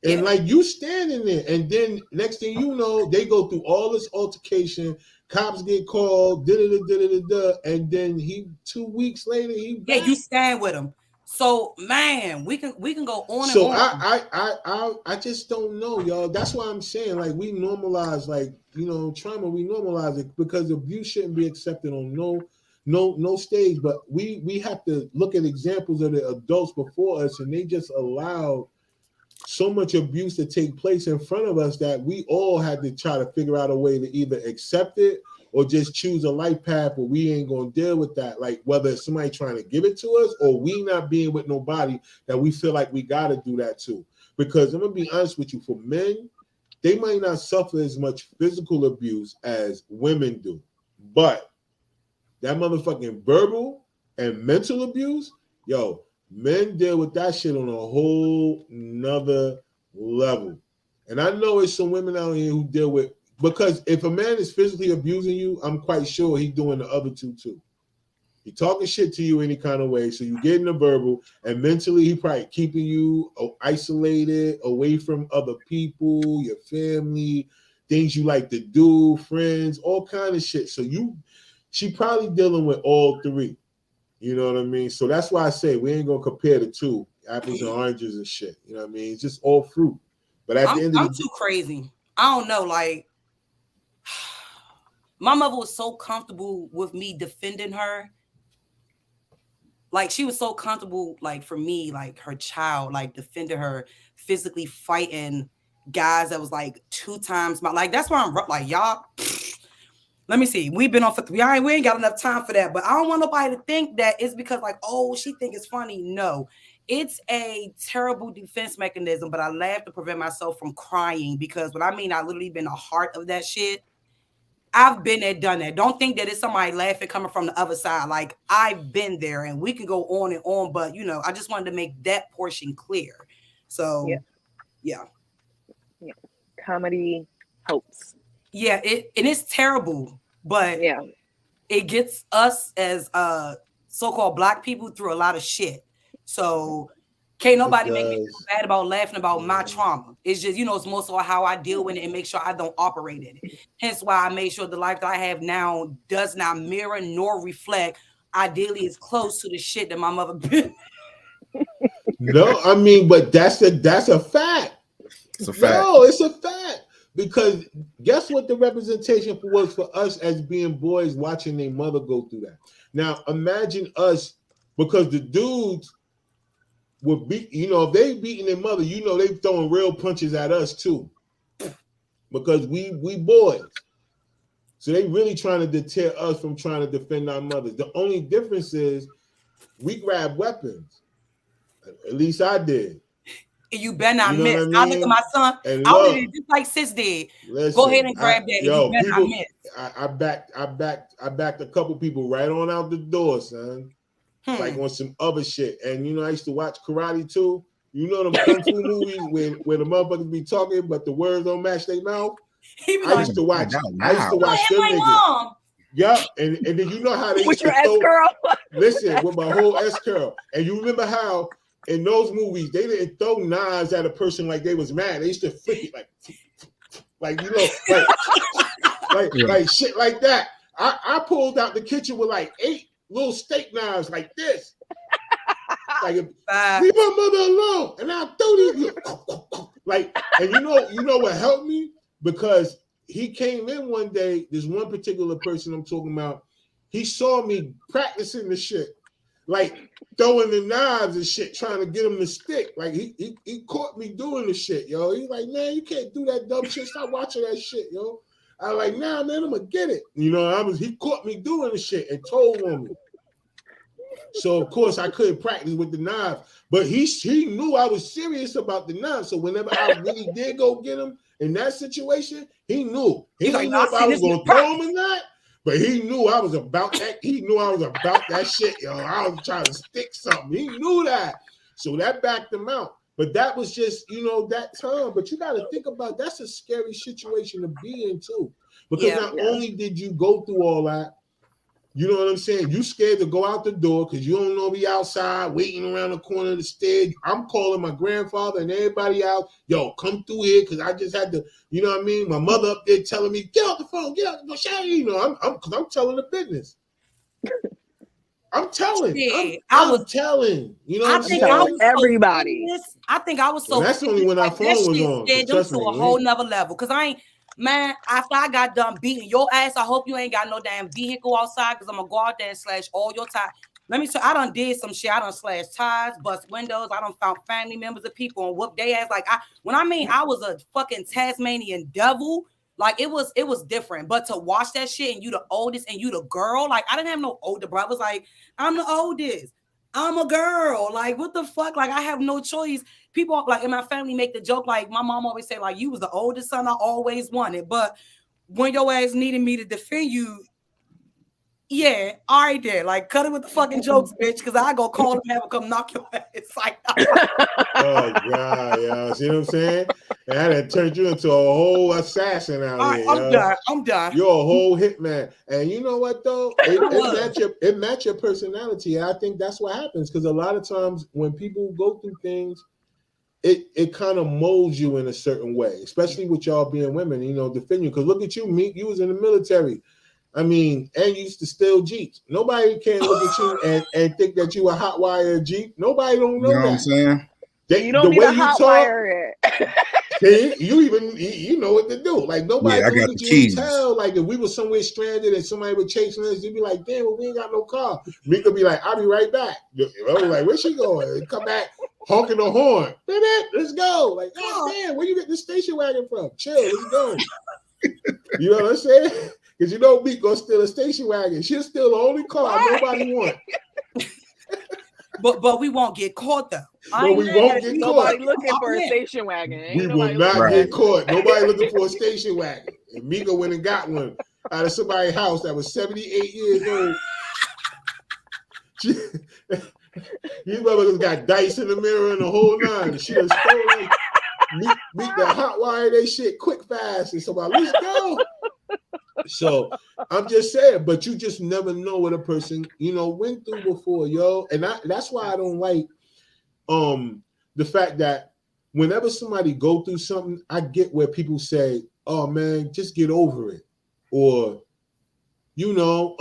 B: and like you standing there, and then next thing you know, they go through all this altercation. Cops get called, and then 2 weeks later
C: you stand with him. So man, we can go on.
B: So
C: and on.
B: I just don't know, y'all. That's why I'm saying, like, we normalize, like, trauma. We normalize it because abuse shouldn't be accepted on no stage. But we have to look at examples of the adults before us, and they just allowed so much abuse to take place in front of us that we all had to try to figure out a way to either accept it or just choose a life path where we ain't gonna deal with that. Like whether it's somebody trying to give it to us or we not being with nobody that we feel like we gotta do that too. Because I'm gonna be honest with you, for men, they might not suffer as much physical abuse as women do, but that motherfucking verbal and mental abuse, yo, men deal with that shit on a whole nother level. And I know it's some women out here who deal with, because if a man is physically abusing you, I'm quite sure he's doing the other two too. He talking shit to you any kind of way, so you getting the verbal, and mentally he probably keeping you isolated, away from other people, your family, things you like to do, friends, all kind of shit. So she probably dealing with all three. You know what I mean? So that's why I say we ain't gonna compare the two, apples and oranges and shit. You know what I mean? It's just all fruit. But at the end of
C: I'm too crazy. I don't know. Like, my mother was so comfortable with me defending her. Like, she was so comfortable, like, for me, like, her child, like, defending her, physically fighting guys that was, like, 2 times my, like, that's why I'm, like, y'all, let me see. We've been on for we ain't got enough time for that, but I don't want nobody to think that it's because, like, oh, she think it's funny. No, it's a terrible defense mechanism, but I laugh to prevent myself from crying, because what I mean, I literally been the heart of that shit. I've been there, done that. Don't think that it's somebody laughing coming from the other side. Like, I've been there, and we can go on and on, but, you know, I just wanted to make that portion clear. So, yeah.
D: Comedy helps.
C: Yeah, it's terrible, but it gets us as so-called Black people through a lot of shit. So can't nobody make me feel bad about laughing about my trauma. It's just, you know, it's more so how I deal with it and make sure I don't operate in it. Hence why I made sure the life that I have now does not mirror nor reflect, ideally is close to the shit that my mother been.
B: No, I mean, but that's a fact.
E: It's a fact.
B: No, it's a fact. Because guess what the representation was for us as being boys watching their mother go through that. Now imagine us, because the dudes would beat, you know, if they beating their mother, you know, they throwing real punches at us too, because we boys. So they really trying to deter us from trying to defend our mothers. The only difference is we grab weapons. At least I did.
C: You better not
B: You know
C: miss.
B: what I
C: I
B: mean?
C: look at my son.
B: And
C: I
B: look,
C: did just like sis did.
B: listen,
C: Go ahead and grab that.
B: Yo,
C: and you better not miss.
B: I backed a couple people right on out the door, son. Like on some other shit. And you know, I used to watch karate too. You know them kung fu movies where the motherfuckers be talking, but the words don't match their mouth. I used to watch them niggas. Yeah, and then you know how they
D: with
B: used
D: your
B: to
D: S
B: throw,
D: curl.
B: listen, with my whole S curl. And you remember how in those movies they didn't throw knives at a person like they was mad. They used to flick it like you know, like shit like that. I pulled out the kitchen with like 8 little steak knives like this. Like, leave my mother alone. And I threw these like, and you know what helped me? Because he came in one day, this one particular person I'm talking about, he saw me practicing the shit, like throwing the knives and shit, trying to get him to stick. Like he caught me doing the shit, yo. He's like, man, you can't do that dumb shit. Stop watching that shit, yo. I was like, nah, man, I'm gonna get it. You know, he caught me doing the shit and told on me. So of course I couldn't practice with the knife, but he knew I was serious about the knife. So whenever I really did go get him in that situation, he knew. He didn't know if I was gonna throw him or not, but he knew I was about that. He knew I was about that shit, yo. I was trying to stick something. He knew that. So that backed him out. But that was just, you know, that time. But you got to think about, that's a scary situation to be in too. Because not only did you go through all that, you know what I'm saying? You scared to go out the door because you don't know be outside waiting around the corner of the stairs. I'm calling my grandfather and everybody out. Yo, come through here because I just had to, you know what I mean? My mother up there telling me, get off the phone, get out the phone. You know, I'm telling the business. I'm telling. I'm telling. You know what I'm saying?
D: Everybody.
C: I think I was so.
B: Well, that's only when our phone was on.
C: Scared them to a whole nother level. Because I ain't. Man, after I got done beating your ass, I hope you ain't got no damn vehicle outside because I'm gonna go out there and slash all your tires. Let me tell you, I done did some shit. I done slashed tires, bust windows. I done found family members of people and whoop their ass. Like I was a fucking Tasmanian devil. Like it was different. But to watch that shit and you the oldest and you the girl, like I didn't have no older brothers. Like I'm the oldest. I'm a girl. Like, what the fuck? Like, I have no choice. People, like, in my family make the joke, like, my mom always say, like, you was the oldest son I always wanted. But when your ass needed me to defend you, Yeah, all right there. Like, cut it with the fucking jokes, bitch, because I go call him and have him come knock your ass. Like,
B: Oh God, yo. See what I'm saying? And that had turned you into a whole assassin out
C: all
B: here.
C: right, I'm
B: yo.
C: done. I'm done.
B: You're a whole hitman. And you know what though?
C: was.
B: It match your personality. And I think that's what happens. Because a lot of times when people go through things, it kind of molds you in a certain way, especially with y'all being women, you know, defend you. Because look at you, Meek, you was in the military. I mean, and you used to steal Jeeps. Nobody can look at you and think that you a hot wire Jeep. Nobody don't know
E: You know what I'm
B: that.
E: saying?
B: They,
D: You don't need
B: way
D: a hot wire it.
B: see, you know what to do. Like nobody
E: Yeah, I
B: can
E: got
B: look at
E: the
B: you and
E: keys.
B: tell. Like if we were somewhere stranded and somebody was chasing us, you'd be like, "Damn, well, we ain't got no car." Meek would be like, "I'll be right back." I was like, "Where's she going?" And come back honking the horn. Let's go. Like, oh damn, where you get the station wagon from? Chill, let's go. You know what I'm saying? Because you know Meek gonna steal a station wagon. She'll steal the only car nobody want.
C: But we won't get caught though.
B: But we won't get
D: Nobody
B: caught.
D: looking for a station wagon. Ain't
B: We will
D: nobody
B: not
D: looking
B: get
D: for
B: caught. Nobody looking for a station wagon. And Mika went and got one out of somebody's house that was 78 years old. These motherfuckers got dice in the mirror and the whole nine. She done stole Meek the hot wire they shit quick fast. And somebody, let's go. So I'm just saying, but you just never know what a person, you know, went through before, yo. And that's why I don't like the fact that whenever somebody go through something, I get where people say, "Oh man, just get over it," or you know,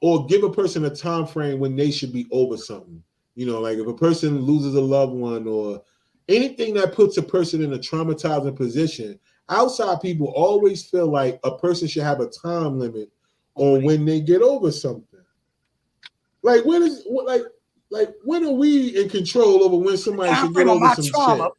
B: or give a person a time frame when they should be over something. You know, like if a person loses a loved one or anything that puts a person in a traumatizing position, outside people always feel like a person should have a time limit on when they get over something. Like when are we in control over when somebody should get over some shit?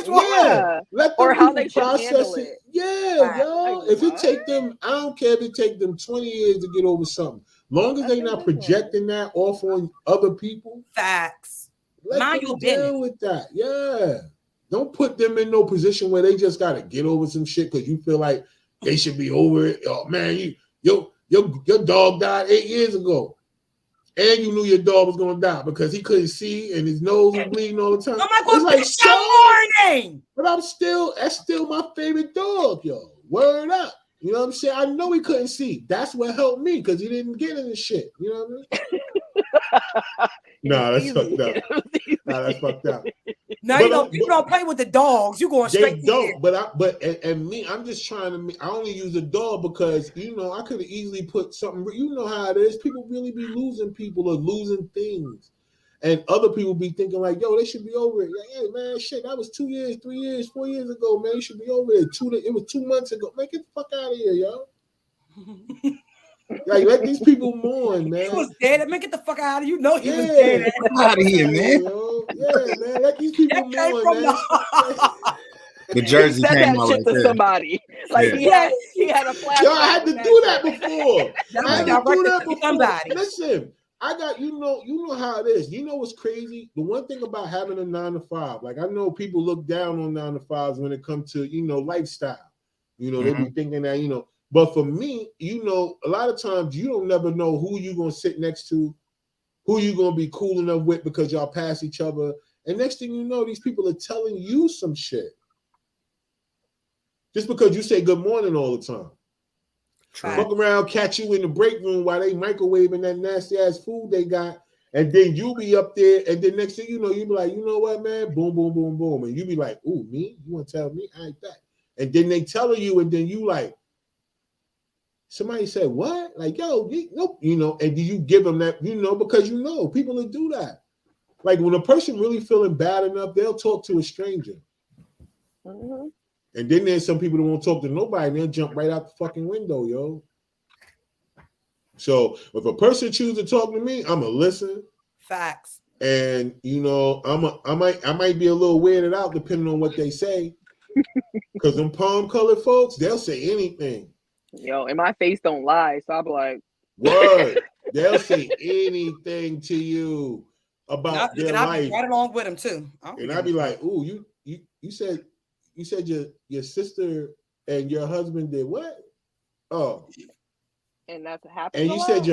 B: Yeah, let them
D: or how they should
B: process
D: handle
B: it.
D: it.
B: Yeah, yo.
D: Like,
B: If it
D: what?
B: take them, I don't care if it take them 20 years to get over something. Long as they not projecting that off on other people.
C: Facts.
B: Let
C: Mind
B: them
C: your
B: deal
C: business.
B: with that. Yeah. Don't put them in no position where they just gotta get over some shit because you feel like they should be over it. Oh man, your dog died 8 years ago. And you knew your dog was gonna die because he couldn't see and his nose was bleeding all the time.
C: I'm not gonna
B: It's
C: pick that morning.
B: but that's still my favorite dog, yo. Word up. You know what I'm saying? I know he couldn't see. That's what helped me because he didn't get in the shit. You know what I mean? Nah, that's fucked up. Nah, that's fucked up.
C: Now
B: But,
C: you know people don't play with the dogs. You going
B: They
C: straight to
B: don't, but me, I'm just trying to. I only use a dog because you know I could have easily put something. You know how it is. People really be losing people or losing things, and other people be thinking like, "Yo, they should be over it." Like, hey man, shit, that was 2 years, 3 years, 4 years ago, man. You should be over it. It was 2 months ago. Man, get the fuck out of here, yo. Like, let these people mourn, man.
C: He was dead. Man, get the fuck out of you. Know he was
B: Yeah.
C: dead.
E: Get out of here, man.
B: Yo. Yeah, man. Let these people
C: That came
B: mourn,
C: from
B: man.
E: The jersey
D: He said
E: came
D: that
E: out
D: shit
E: right
D: to
E: there.
D: somebody. Like
E: Yeah.
D: he had a flashback.
B: Yo, I had to do that before.
C: That
B: I had
C: was
B: to do that
C: directed to
B: before.
C: somebody.
B: Listen, I got you know how it is. You know what's crazy? The one thing about having a 9 to 5, like I know people look down on 9 to 5s when it comes to lifestyle. You know, they be thinking that, but for me, a lot of times you don't never know who you're gonna sit next to, who you're gonna be cool enough with because y'all pass each other. And next thing you know, these people are telling you some shit. Just because you say good morning all the time. Fuck around, catch you in the break room while they microwaving that nasty ass food they got, and then you be up there, and then next thing you know, you be like, you know what, man? Boom, boom, boom, boom. And you be like, ooh, me? You want to tell me? I ain't that. And then they telling you, and then you like, somebody said, what? Like, yo, nope, and do you give them that, because people will do that. Like when a person really feeling bad enough, they'll talk to a stranger.
D: Mm-hmm.
B: And then there's some people that won't talk to nobody, and they'll jump right out the fucking window, yo. So if a person chooses to talk to me, I'ma listen.
C: Facts.
B: And I might be a little weirded out depending on what they say. Because them palm colored folks, they'll say anything.
D: Yo, and my face don't lie, so I'll be like,
B: word. They'll say anything to you about their
C: I'll
B: life.
C: be right along with them too.
B: And I'd be like, ooh, you said your sister and your husband did what? Oh.
D: And that's happened.
B: And you said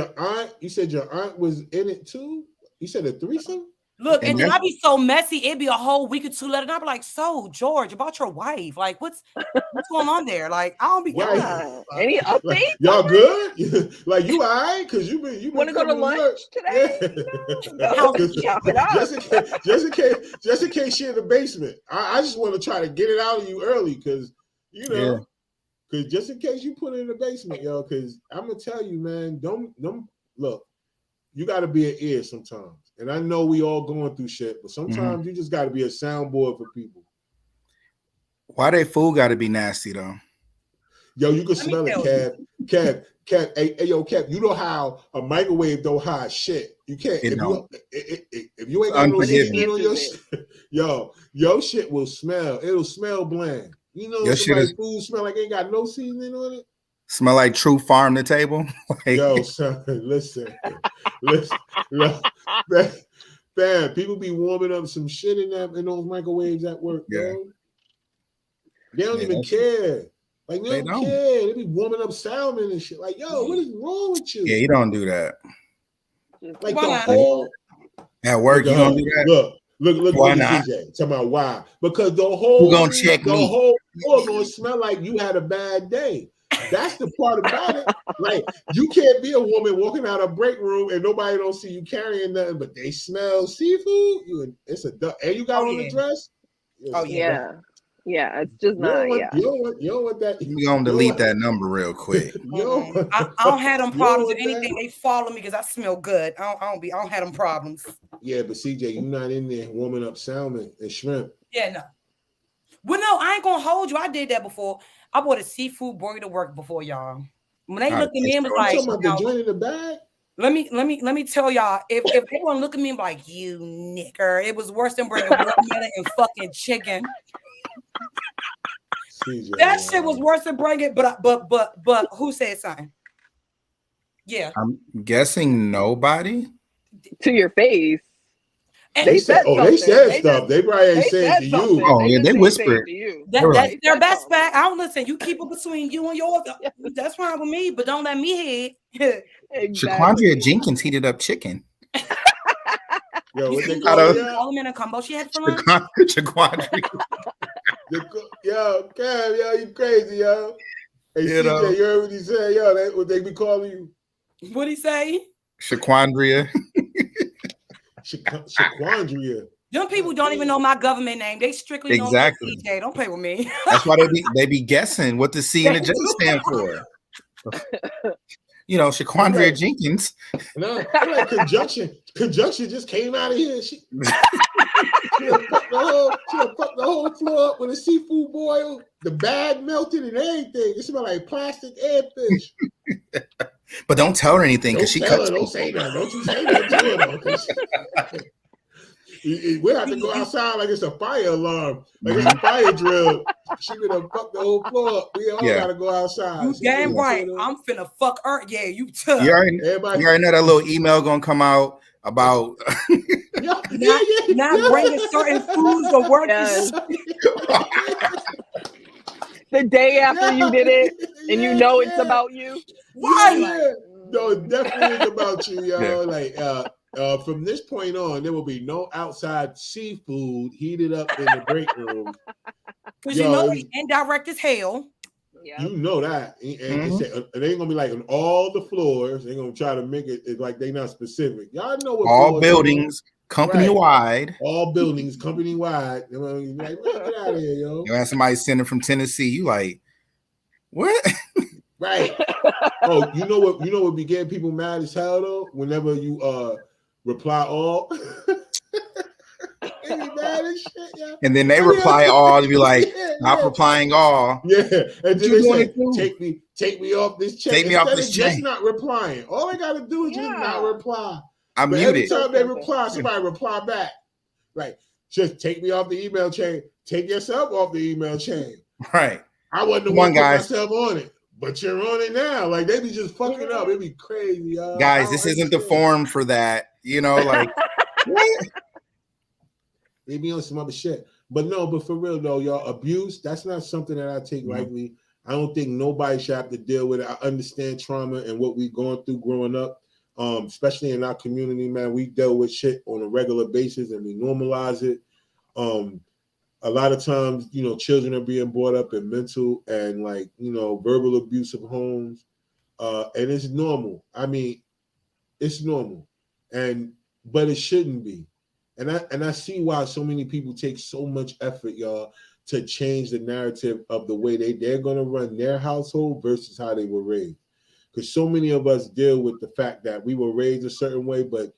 B: your aunt was in it too? You said a threesome?
C: Look,
E: And
C: and then
E: that's-
C: I'd be so messy. It'd be a whole week or two later, and I'd be like, "So, George, about your wife? Like, what's going on there? Like, I don't be
B: Right.
D: Yeah. Any updates?
B: Like, y'all good? Like, you all right? Because you been
D: Want to go to
B: coming
D: lunch
B: work.
D: today?
B: Yeah.
D: Go chop it up.
B: just in case she in the basement. I just want to try to get it out of you early because because just in case you put it in the basement, yo. Because I'm gonna tell you, man, don't look. You got to be an ear sometimes, and I know we all going through shit, but sometimes you just got to be a soundboard for people.
E: Why they food got to be nasty though?
B: Yo, you can
C: Let me
B: smell
C: tell
B: it, Kev. Hey, yo, Kev. You know how a microwave don't hide shit. You can't
E: It
B: if you ain't got no
E: Unforgiving.
B: seasoning on your shit. Yo, your shit will smell. It'll smell bland. You know,
E: Your shit
B: somebody's
E: is-
B: food smell like ain't got no seasoning on it.
E: Smell like True Farm to table. Like,
B: Yo, son, listen, look, man, people be warming up some shit in those microwaves at work,
E: Yeah.
B: bro. They don't
E: Yeah,
B: even
E: that's-
B: care. Like they
E: They
B: don't
E: don't.
B: care. They be warming up salmon and shit. Like, yo, what is wrong with you?
E: yeah, you don't do that
B: Like
C: Why
B: the
C: not?
B: whole
E: at work. You don't do that.
B: Look,
E: Why
B: at
E: not?
B: TJ. Talking about why? Because the whole
E: Who gonna check
B: the
E: me?
B: whole floor gonna smell like you had a bad day. That's the part about it. Like, you can't be a woman walking out of break room and nobody don't see you carrying nothing, but they smell seafood. It's a duck, and you got on the dress.
C: Oh, yeah.
D: Yeah, it's just
B: You
D: not.
B: don't want,
D: Yeah.
B: you don't want that.
E: We gonna delete that number real quick.
C: I don't have them
B: You
C: problems
B: know
C: with anything. They follow me because I smell good. I don't have them problems.
B: Yeah, but CJ, you're not in there warming up salmon and shrimp.
C: Yeah, no. Well, no, I ain't gonna hold you. I did that before. I bought a seafood burger to work before, y'all. When they looked at me and was
B: I'm
C: like,
B: talking about the joint in the bag.
C: let me tell y'all, if they want to look at me and be like, you nigger, it was worse than bringing watermelon and fucking chicken.
B: CJ,
C: That shit was worse than bringing, but who said something? Yeah.
E: I'm guessing nobody.
D: To your face.
C: And
B: They said
D: something.
B: stuff. They probably ain't saying to
D: something.
B: you.
E: Oh, yeah,
D: just
E: they
D: ain't
E: whispered.
D: saying to you.
C: that's
D: They
C: their
D: said
C: best
D: something.
C: fact. I don't listen. You keep it between you and yours. That's fine with me, but don't let me hit.
D: Exactly.
E: Shaquandria Jenkins heated up chicken.
B: Yo, what they
C: You
B: call
E: Out
B: it?
E: of-
B: Yeah?
C: call them in a combo she had for lunch.
E: Shaquandria.
B: Yo, Cam, yo, you crazy, yo. Hey,
E: You
B: CJ,
E: know.
B: you heard what he said? Yo, that what they be calling you?
C: What'd he say?
E: Shaquandria.
B: Shaquandria.
C: Them people don't even know my government name. They strictly
E: Exactly.
C: know DJ. Don't play with me.
E: That's why they be guessing what the C and the J stand for. You know, Shaquandria
B: Right.
E: Jenkins.
B: No, I'm like conjunction. Conjunction just came out of here. She done fucked the whole floor up with a seafood boil. The bag melted and everything. It smelled like plastic and fish.
E: But don't tell her anything
B: Don't
E: because she
B: tell
E: cuts.
B: her, don't say that. Don't you say that to her though. 'Cause we have to go outside like it's a fire alarm, like it's a fire drill. She gonna fuck the whole floor up. We all
E: Yeah.
B: gotta go outside.
C: You
B: She
C: damn
B: gonna
C: right.
B: say that.
C: I'm finna fuck her. Yeah, you tough.
E: You already,
B: Everybody,
E: you already know that little email gonna come out about
C: Not bringing certain foods to work.
D: Yes. The day after you did it, and you know it's about you.
C: Right.
B: Yeah. No, it definitely is about you, yo.
E: Yeah.
B: Like, from this point on, there will be no outside seafood heated up in the break room.
C: Because you
B: Yo,
C: know they indirect as hell.
D: Yeah.
B: You know that, and
E: Mhm.
B: it ain't gonna be like on all the floors. They're gonna try to make it like they not specific. Y'all know what
E: all
B: floors
E: buildings, company wide.
B: all buildings, company wide. They're gonna be like, "Man, get out of here, yo!"
E: You have somebody sending from Tennessee. You like what?
B: Right? Oh, you know what? You know what be getting people mad as hell though. Whenever you reply all, they be mad as shit, yeah.
E: And then they reply all to be like,
B: Yeah,
E: not
B: yeah.
E: replying all.
B: Yeah, and then
E: you
B: they
E: doing
B: say,
E: it too?
B: take me off this chain.
E: Take me off
B: Instead
E: this
B: of just
E: chain.
B: not replying. All they gotta do is just
D: Yeah.
B: not reply.
E: I'm
B: But every
E: muted.
B: time they reply, somebody reply back. Like, just take me off the email chain. Take yourself off the email chain.
E: Right.
B: I wasn't the
E: Come
B: one
E: on,
B: put
E: guys.
B: myself on it, but you're on it now. Like they be just fucking up. It be crazy, y'all. I
E: Guys,
B: don't
E: this isn't the
B: understand.
E: forum for that. You know, like what?
B: They be on some other shit. But no, but for real though, y'all, abuse, that's not something that I take
E: Mhm.
B: lightly. I don't think nobody should have to deal with it. I understand trauma and what we're going through growing up, especially in our community, man. We deal with shit on a regular basis and we normalize it. A lot of times, you know, children are being brought up in mental and like, you know, verbal abusive homes. And it's normal. I mean, it's normal. But it shouldn't be. And I see why so many people take so much effort, y'all, to change the narrative of the way they're going to run their household versus how they were raised. Because so many of us deal with the fact that we were raised a certain way, but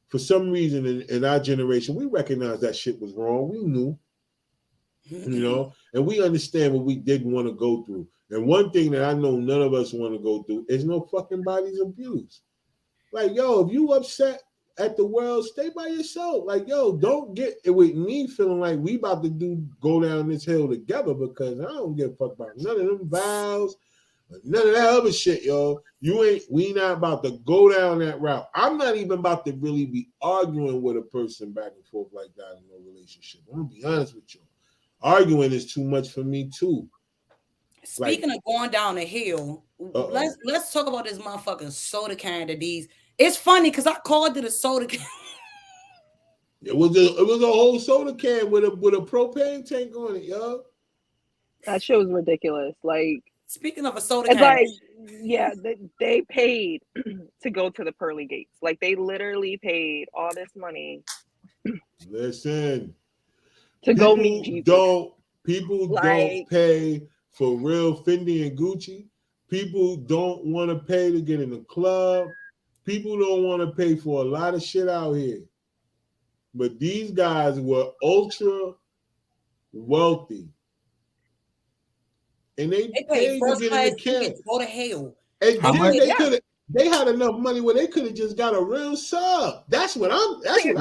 B: for some reason in our generation, we recognize that shit was wrong. We knew, you know, and we understand what we didn't want to go through. And one thing that I know none of us want to go through is no fucking body's abuse. Like, yo, if you upset at the world, stay by yourself. Like, yo, don't get it with me feeling like we about to go down this hill together, because I don't give a fuck about none of them vows, none of that other shit, yo. We not about to go down that route. I'm not even about to really be arguing with a person back and forth like that in no relationship. I'm gonna be honest with you. Arguing is too much for me too.
C: Speaking of going down the hill, let's talk about this motherfucking soda can that these. It's funny because I called it a soda can.
B: It was a whole soda can with a propane tank on it, yo.
D: That shit was ridiculous. Like,
C: speaking of a soda
D: it's
C: can,
D: like, yeah, they paid to go to the pearly gates. Like, they literally paid all this money.
B: Listen,
D: to go meet Jesus.
B: People don't pay for real Fendi and Gucci. People don't want to pay to get in the club. People don't want to pay for a lot of shit out here. But these guys were ultra wealthy. And they paid
C: first
B: to
C: class
B: get in the camp.
C: Go to hell.
B: And then they had enough money where they could have just got a real sub. That's what I'm saying.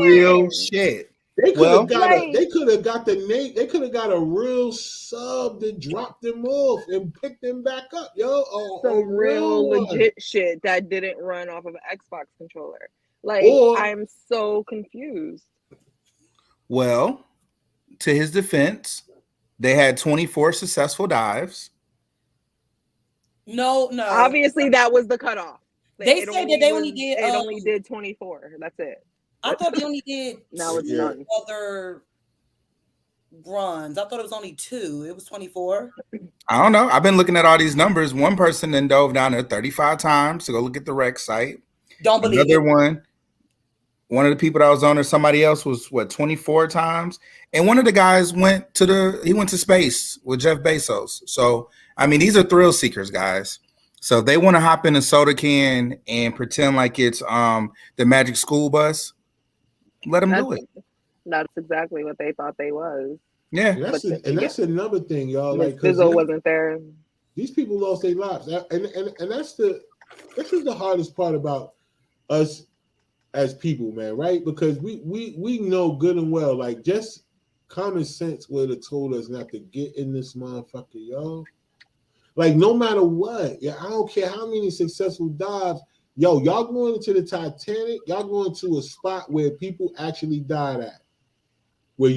E: Real shit.
B: They could have got they could have got a real sub that dropped them off and picked them back up, yo.
D: Some real legit shit that didn't run off of an Xbox controller. Like, I'm so confused.
E: Well, to his defense, they had 24 successful dives.
C: No.
D: Obviously, that was the cutoff.
C: They said that they only did.
D: It only did 24. That's it.
C: I thought they only did
D: other
C: runs. I thought it was only 2. It was 24.
E: I don't know. I've been looking at all these numbers. One person then dove down there 35 times to go look at the rec site.
C: Don't believe
E: Another one of the people that was on there, somebody else was 24 times. And one of the guys went to space with Jeff Bezos. So, I mean, these are thrill seekers, guys. So if they want to hop in a soda can and pretend like it's the Magic School Bus, let them do it.
D: That's exactly what they thought they was.
E: Yeah.
B: That's another thing, y'all. Like,
D: Bizzo wasn't there.
B: These people lost their lives. And this is the hardest part about us as people, man, right? Because we know good and well, like, just common sense would have told us not to get in this motherfucker, y'all. Like, no matter what, I don't care how many successful dives, y'all going into the Titanic, y'all going to a spot where people actually died at, where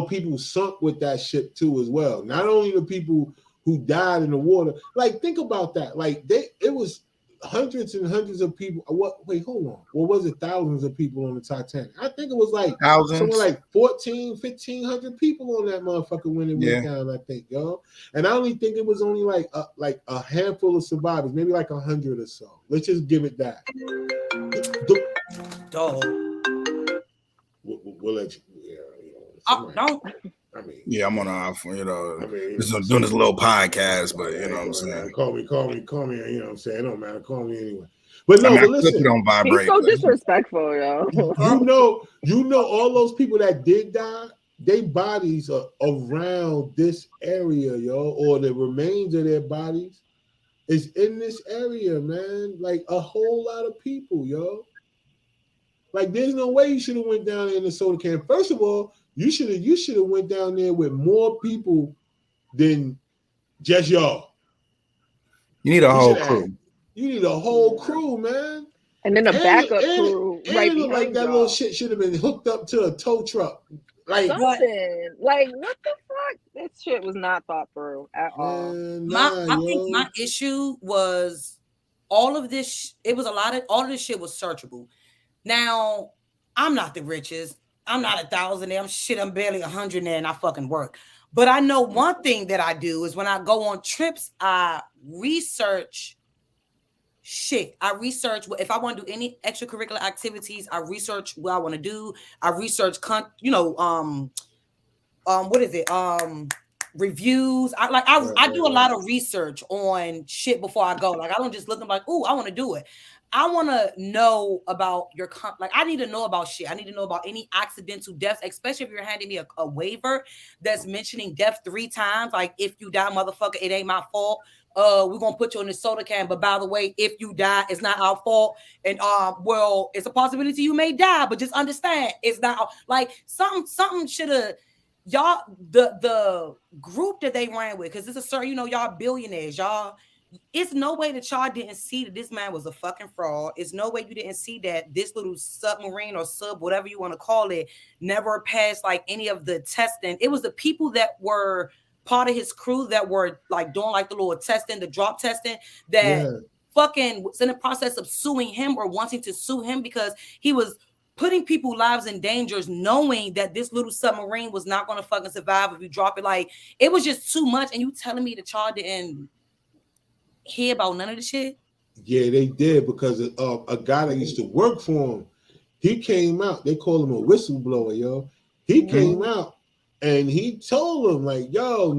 B: people sunk with that ship too as well. Not only the people who died in the water. Like, think about that. Like, it was hundreds and hundreds of people. Wait, hold on. What was it? Thousands of people on the Titanic. I think it was like somewhere like 1,500 people on that motherfucker when it went down, I think, y'all. And I only think it was only like a handful of survivors, maybe like 100 or so. Let's just give it that. We'll let you.
C: Don't.
B: I mean,
E: I'm on off, doing this little podcast, but you know what I'm saying.
B: Call me, you know what I'm saying? It don't matter, call me anyway. But no, but listen,
E: it on vibrate.
D: He's so disrespectful, yo.
B: You know all those people that did die, their bodies are around this area, yo, or the remains of their bodies is in this area, man. Like, a whole lot of people, yo. Like, there's no way you should have went down there in the soda can. First of all, you should have went down there with more people than just y'all.
E: You need a whole crew.
B: You need a whole crew, man.
D: And then a backup crew.
B: Right behind like that little shit should have been hooked up to a tow truck Like,
D: something. Like, what the fuck? That shit was not thought through at all.
B: man,
C: I think
B: yo.
C: my issue was all of this. It was all of this shit was searchable. Now, I'm not the richest. I'm not 1,000 there. I'm barely 100 there, and I fucking work. But I know one thing that I do is when I go on trips, I research shit. I research if I want to do any extracurricular activities. I research what I want to do. I research, what is it? Reviews. I do a lot of research on shit before I go. Like, I don't just look and like, oh, I want to do it. I want to know about your I need to know about shit. I need to know about any accidental deaths, especially if you're handing me a waiver that's mentioning death 3 times. Like, if you die, motherfucker, it ain't my fault. We're gonna put you in the soda can. But by the way, if you die, it's not our fault. And well, it's a possibility you may die, but just understand it's not like something should have. Y'all, the group that they ran with, because it's a certain, y'all billionaires, y'all. It's no way that y'all didn't see that this man was a fucking fraud. It's no way you didn't see that this little submarine or sub, whatever you want to call it, never passed like any of the testing. It was the people that were part of his crew that were like doing like the little testing, the drop testing, that fucking was in the process of suing him or wanting to sue him because he was putting people's lives in danger, knowing that this little submarine was not going to fucking survive if you drop it. Like, it was just too much. And you telling me that y'all didn't hear about none of the shit?
B: Yeah, they did, because a guy that used to work for him, he came out. They call him a whistleblower, yo. He came out and he told him, like, yo,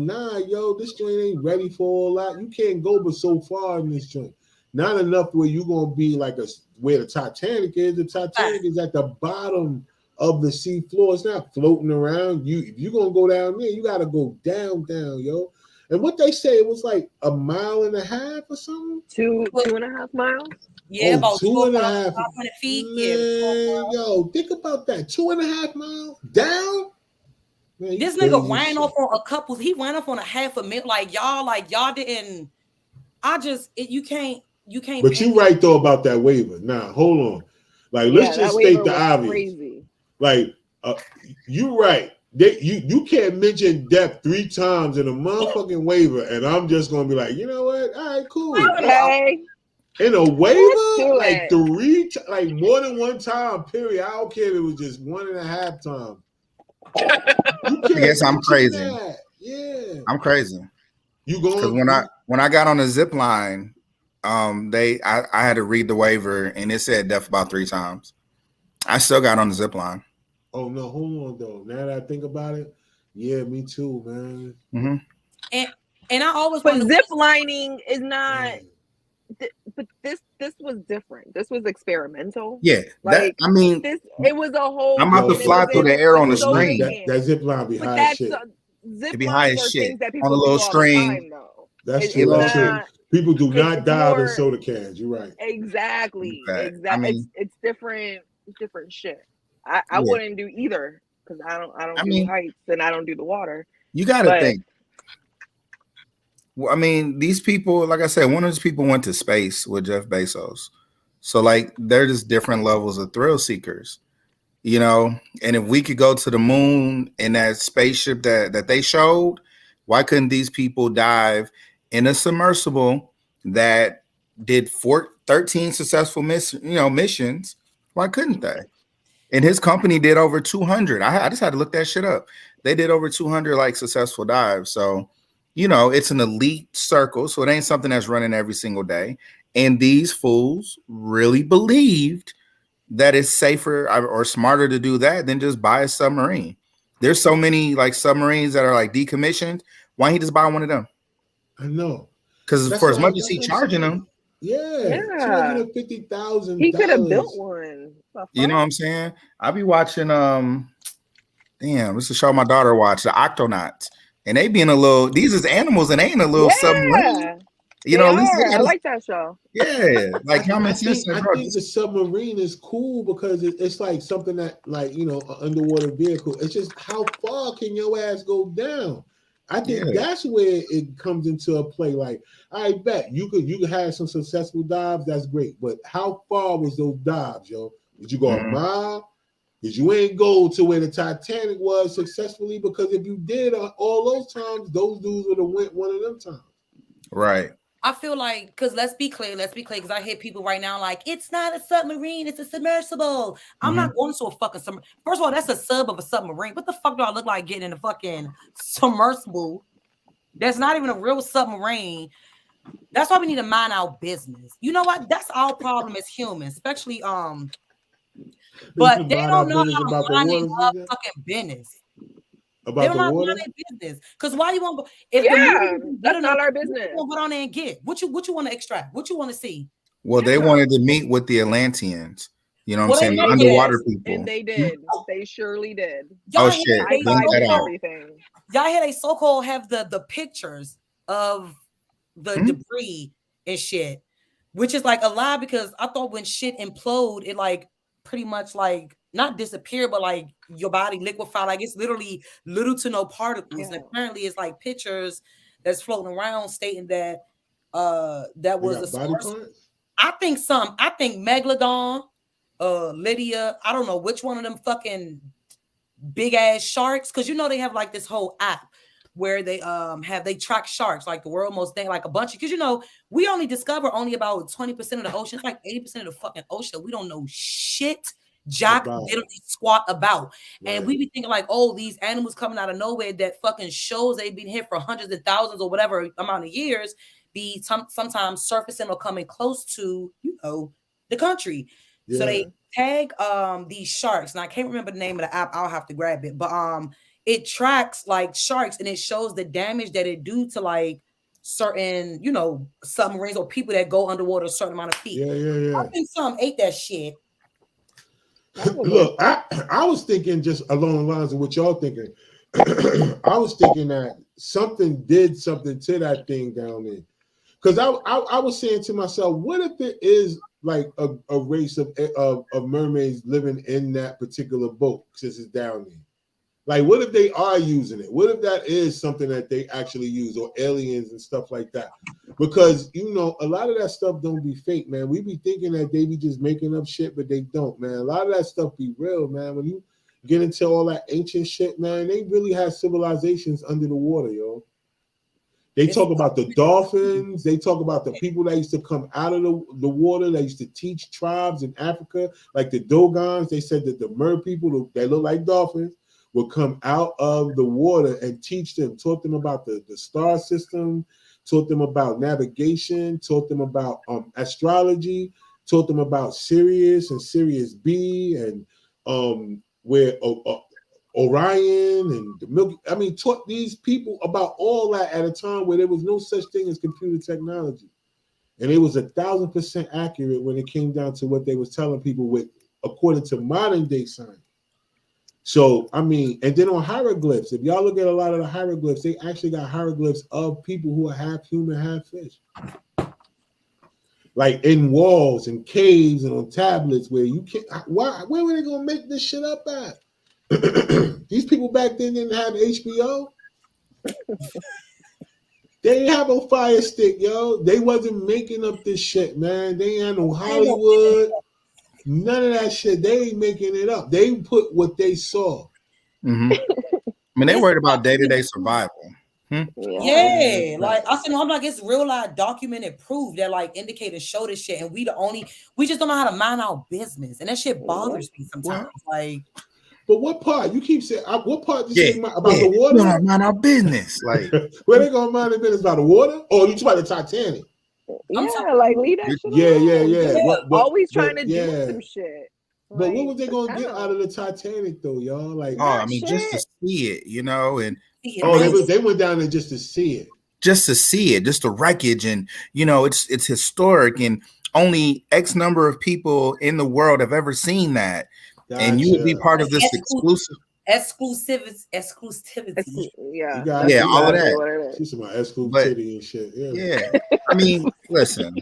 B: this joint ain't ready for all that. You can't go but so far in this joint. Not enough where you're going to be like where the Titanic is. The Titanic is at the bottom of the sea floor. It's not floating around. If you're going to go down there, you got to go down, yo. And what they say, it was like 1.5 miles or something?
D: 2.5 miles?
C: Yeah, about
B: 2.5
C: 500 feet.
B: Man, yo, think about that. 2.5 miles down? Man,
C: this nigga ran off on a couple. He ran off on a $500,000. Like y'all didn't. You can't.
B: But you're right though about that waiver. Now, hold on. Like, let's just state the obvious. Crazy. Like, you're right. You can't mention death 3 times in a motherfucking waiver, and I'm just gonna be like, you know what? All right, cool.
D: Okay.
B: In a waiver, like 3, like more than 1 time. Period. I don't care if it was just 1.5 times.
E: I guess I'm crazy.
B: That. Yeah,
E: I'm crazy.
B: You going?
E: Because when I got on the zip line, I had to read the waiver and it said death about 3 times. I still got on the zip line.
B: Oh no, hold on though. Now that I think about it, yeah, me too, man.
E: Mm-hmm.
C: And I always.
D: But zip lining is not. But this was different. This was experimental.
E: Yeah,
D: like it was a whole.
E: I'm about to fly through the air on the screen.
B: That zip line be high as shit.
E: It be high as shit on a little string.
B: That's true. That's true. People do not dive in soda cans. You're right.
D: Exactly.
E: Okay.
D: I mean, it's different. It's different shit. I wouldn't do either because I don't do heights and I don't do the water.
E: You got to think. Well, I mean, these people, like I said, one of these people went to space with Jeff Bezos. So, like, they're just different levels of thrill seekers, And if we could go to the moon in that spaceship that they showed, why couldn't these people dive in a submersible that did 13 successful missions? Why couldn't they? And his company did over 200. I just had to look that shit up. They did over 200 like successful dives. So, it's an elite circle. So it ain't something that's running every single day. And these fools really believed that it's safer or smarter to do that than just buy a submarine. There's so many like submarines that are like decommissioned. Why don't he just buy one of them?
B: I know.
E: Because for as much as he charging them.
B: Yeah. $250,000.
D: He could have built one.
E: You know what I'm saying? I'll be watching this is a show my daughter watched, the Octonauts. And they being these is animals and they ain't a little submarine. At least
D: I like that show.
E: Yeah. Like how many
B: I think the submarine is cool because it's like something that like, an underwater vehicle. It's just how far can your ass go down? I think that's where it comes into a play. Like, I bet you could have some successful dives. That's great. But how far was those dives, yo? Did you go a mile? Because you ain't go to where the Titanic was successfully, because if you did all those times, those dudes would have went one of them times.
E: Right.
C: I feel like, because let's be clear, because I hear people right now like, it's not a submarine, it's a submersible. I'm not going to a fucking submarine. First of all, that's a sub of a submarine. What the fuck do I look like getting in a fucking submersible? That's not even a real submarine. That's why we need to mind our business. You know what? That's our problem as humans, especially but they don't know how to mind their fucking business.
B: About
C: they don't
B: the
C: know
B: water?
C: how to mind their business. Because why you want? If
D: that's not our business.
C: What on there and get? What you want to extract? What you want to see?
E: Well, they wanted to meet with the Atlanteans. You know what I'm saying?
C: they
E: Underwater
D: did.
E: people.
D: And they did. They surely did.
E: Oh shit!
D: I
E: Blink that out.
D: everything.
C: Y'all hear they so-called have the pictures of the debris and shit, which is like a lie, because I thought when shit implode, it like pretty much like not disappear, but like your body liquefy. Like it's literally little to no particles.
D: Yeah.
C: And apparently it's like pictures that's floating around stating that that was a
B: body
C: source.
B: parts?
C: I think Megalodon, Lydia, I don't know which one of them fucking big ass sharks, because you know they have like this whole app where they track sharks, like the world most thing, like a bunch of, because you know we only discover about 20% of the ocean. It's like 80% of the fucking ocean we don't know shit literally squat about. Right. And we be thinking like, oh, these animals coming out of nowhere that fucking shows they've been here for hundreds of thousands or whatever amount of years be sometimes surfacing or coming close to, you know, the country. Yeah. So they tag these sharks, and I can't remember the name of the app. I'll have to grab it, but it tracks like sharks, and it shows the damage that it do to like certain, you know, submarines or people that go underwater a certain amount of feet.
B: Yeah.
C: I think some ate that shit.
B: Look, I was thinking just along the lines of what y'all thinking. I was thinking that something did something to that thing down there. Because I was saying to myself, what if it is like a race of mermaids living in that particular boat since it's down there? Like, what if they are using it? What if that is something that they actually use, or aliens and stuff like that? Because, you know, a lot of that stuff don't be fake, man. We be thinking that they be just making up shit, but they don't, man. A lot of that stuff be real, man. When you get into all that ancient shit, man, they really had civilizations under the water, yo. They talk about the dolphins. They talk about the people that used to come out of the water that used to teach tribes in Africa, like the Dogons. They said that the mer people that look like dolphins would come out of the water and teach them, taught them about the star system, taught them about navigation, taught them about astrology, taught them about Sirius and Sirius B, and where Orion and the Milky. I mean, taught these people about all that at a time where there was no such thing as computer technology, and it was 1,000% accurate when it came down to what they was telling people with, according to modern day science. So, I mean, and then on hieroglyphs, if y'all look at a lot of the hieroglyphs, they actually got hieroglyphs of people who are half human, half fish. Like in walls and caves and on tablets where you can't, where were they going to make this shit up at? These people back then didn't have HBO. They didn't have a Fire Stick, yo. They wasn't making up this shit, man. They ain't had no Hollywood. None of that shit. They ain't making it up. They put what they saw.
E: Mm-hmm. I mean, they worried about day-to-day survival.
C: Yeah, like I said, no, I'm like, it's real life documented proof that like indicate and show this shit, and we just don't know how to mind our business, and that shit bothers me sometimes. Like,
B: but what part? You keep saying what part? You say about the water?
E: We don't mind our business. Like,
B: where they gonna mind their business about the water? Oh, you talking about the Titanic?
D: Yeah, like leave that shit
B: Yeah.
D: Always trying to do some shit.
B: But what was they gonna get out of the Titanic though, y'all? Like,
E: I mean, just to see it, you know, and
B: they went down there just to see it.
E: Just to see it, just the wreckage, and you know, it's historic, and only X number of people in the world have ever seen that. Gotcha. And you would be part of this exclusivity.
D: Yeah,
E: all of that.
B: She's about exclusivity and shit.
E: Yeah. I mean, listen.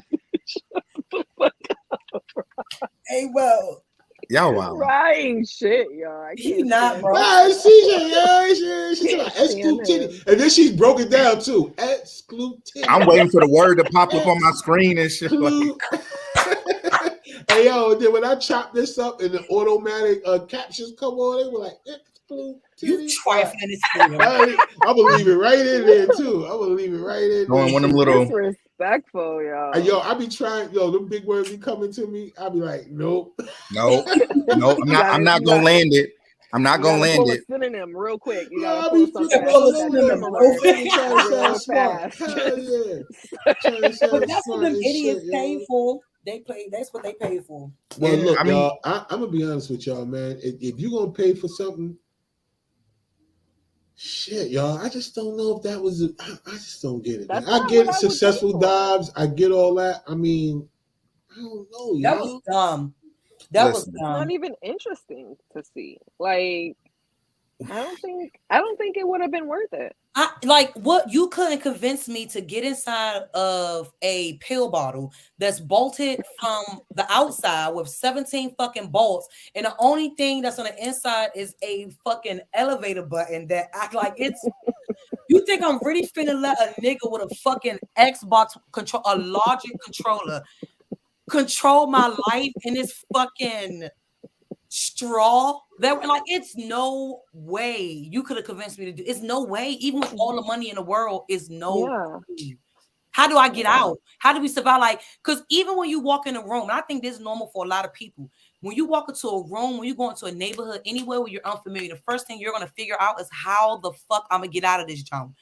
C: Hey, well,
E: y'all wow.
D: Right, shit, y'all.
C: He's not, bro.
B: She's about exclusivity, and then she's broke it down too. Exclusivity.
E: I'm waiting for the word to pop up on my screen and shit.
B: Hey yo, then when I chop this up and the automatic captions come on, they were like,
C: You
B: titty.
C: trifling this nigga.
B: I'm gonna leave it right in there too. I'm gonna leave it right in
E: Going
B: there.
E: one of them little.
D: Disrespectful, yo.
B: Yo, I be trying, them big words be coming to me. I be like, nope.
E: No, I'm not gonna land it. I'm not gonna land
D: pull
E: it.
D: a synonym real quick. You
B: No,
D: gotta
B: I
D: pull
B: be
D: something
B: freaking
D: out
B: all
D: of
B: over
D: that
B: them.
D: synonym
B: I'm
D: alert.
B: trying to
D: Real
B: sound smart.
D: fast.
B: Hell yeah. Trying to sound
C: But that's what
B: smart
C: them
B: and
C: idiots
B: shit,
C: pay
B: yo.
C: for. That's what they pay for.
B: Well,
E: Yeah,
B: look,
E: I mean-
B: y'all, I'm gonna be honest with y'all, man. If you're gonna pay for something, shit, y'all, I just don't know if that was. I just don't get it.
D: That's
B: Man. I
D: not
B: get
D: what I would
B: successful
D: pay for.
B: dives. I get all that. I mean, I don't know,
C: That
B: y'all.
C: was dumb. That was
E: Listen.
D: It's not
C: dumb.
D: even interesting to see. Like, I don't think it would have been worth it.
C: I like what you couldn't convince me to get inside of a pill bottle that's bolted from the outside with 17 fucking bolts, and the only thing that's on the inside is a fucking elevator button that act like it's. You think I'm really finna let a nigga with a fucking Xbox control, a Logic controller, control my life in this fucking straw? That like, it's no way you could have convinced me to do. It's no way, even with all the money in the world, is no way. How do I get out? How do we survive? Like, because even when you walk in a room, and I think this is normal for a lot of people, when you walk into a room, when you go into a neighborhood, anywhere where you're unfamiliar, the first thing you're gonna figure out is how the fuck I'm gonna get out of this junk.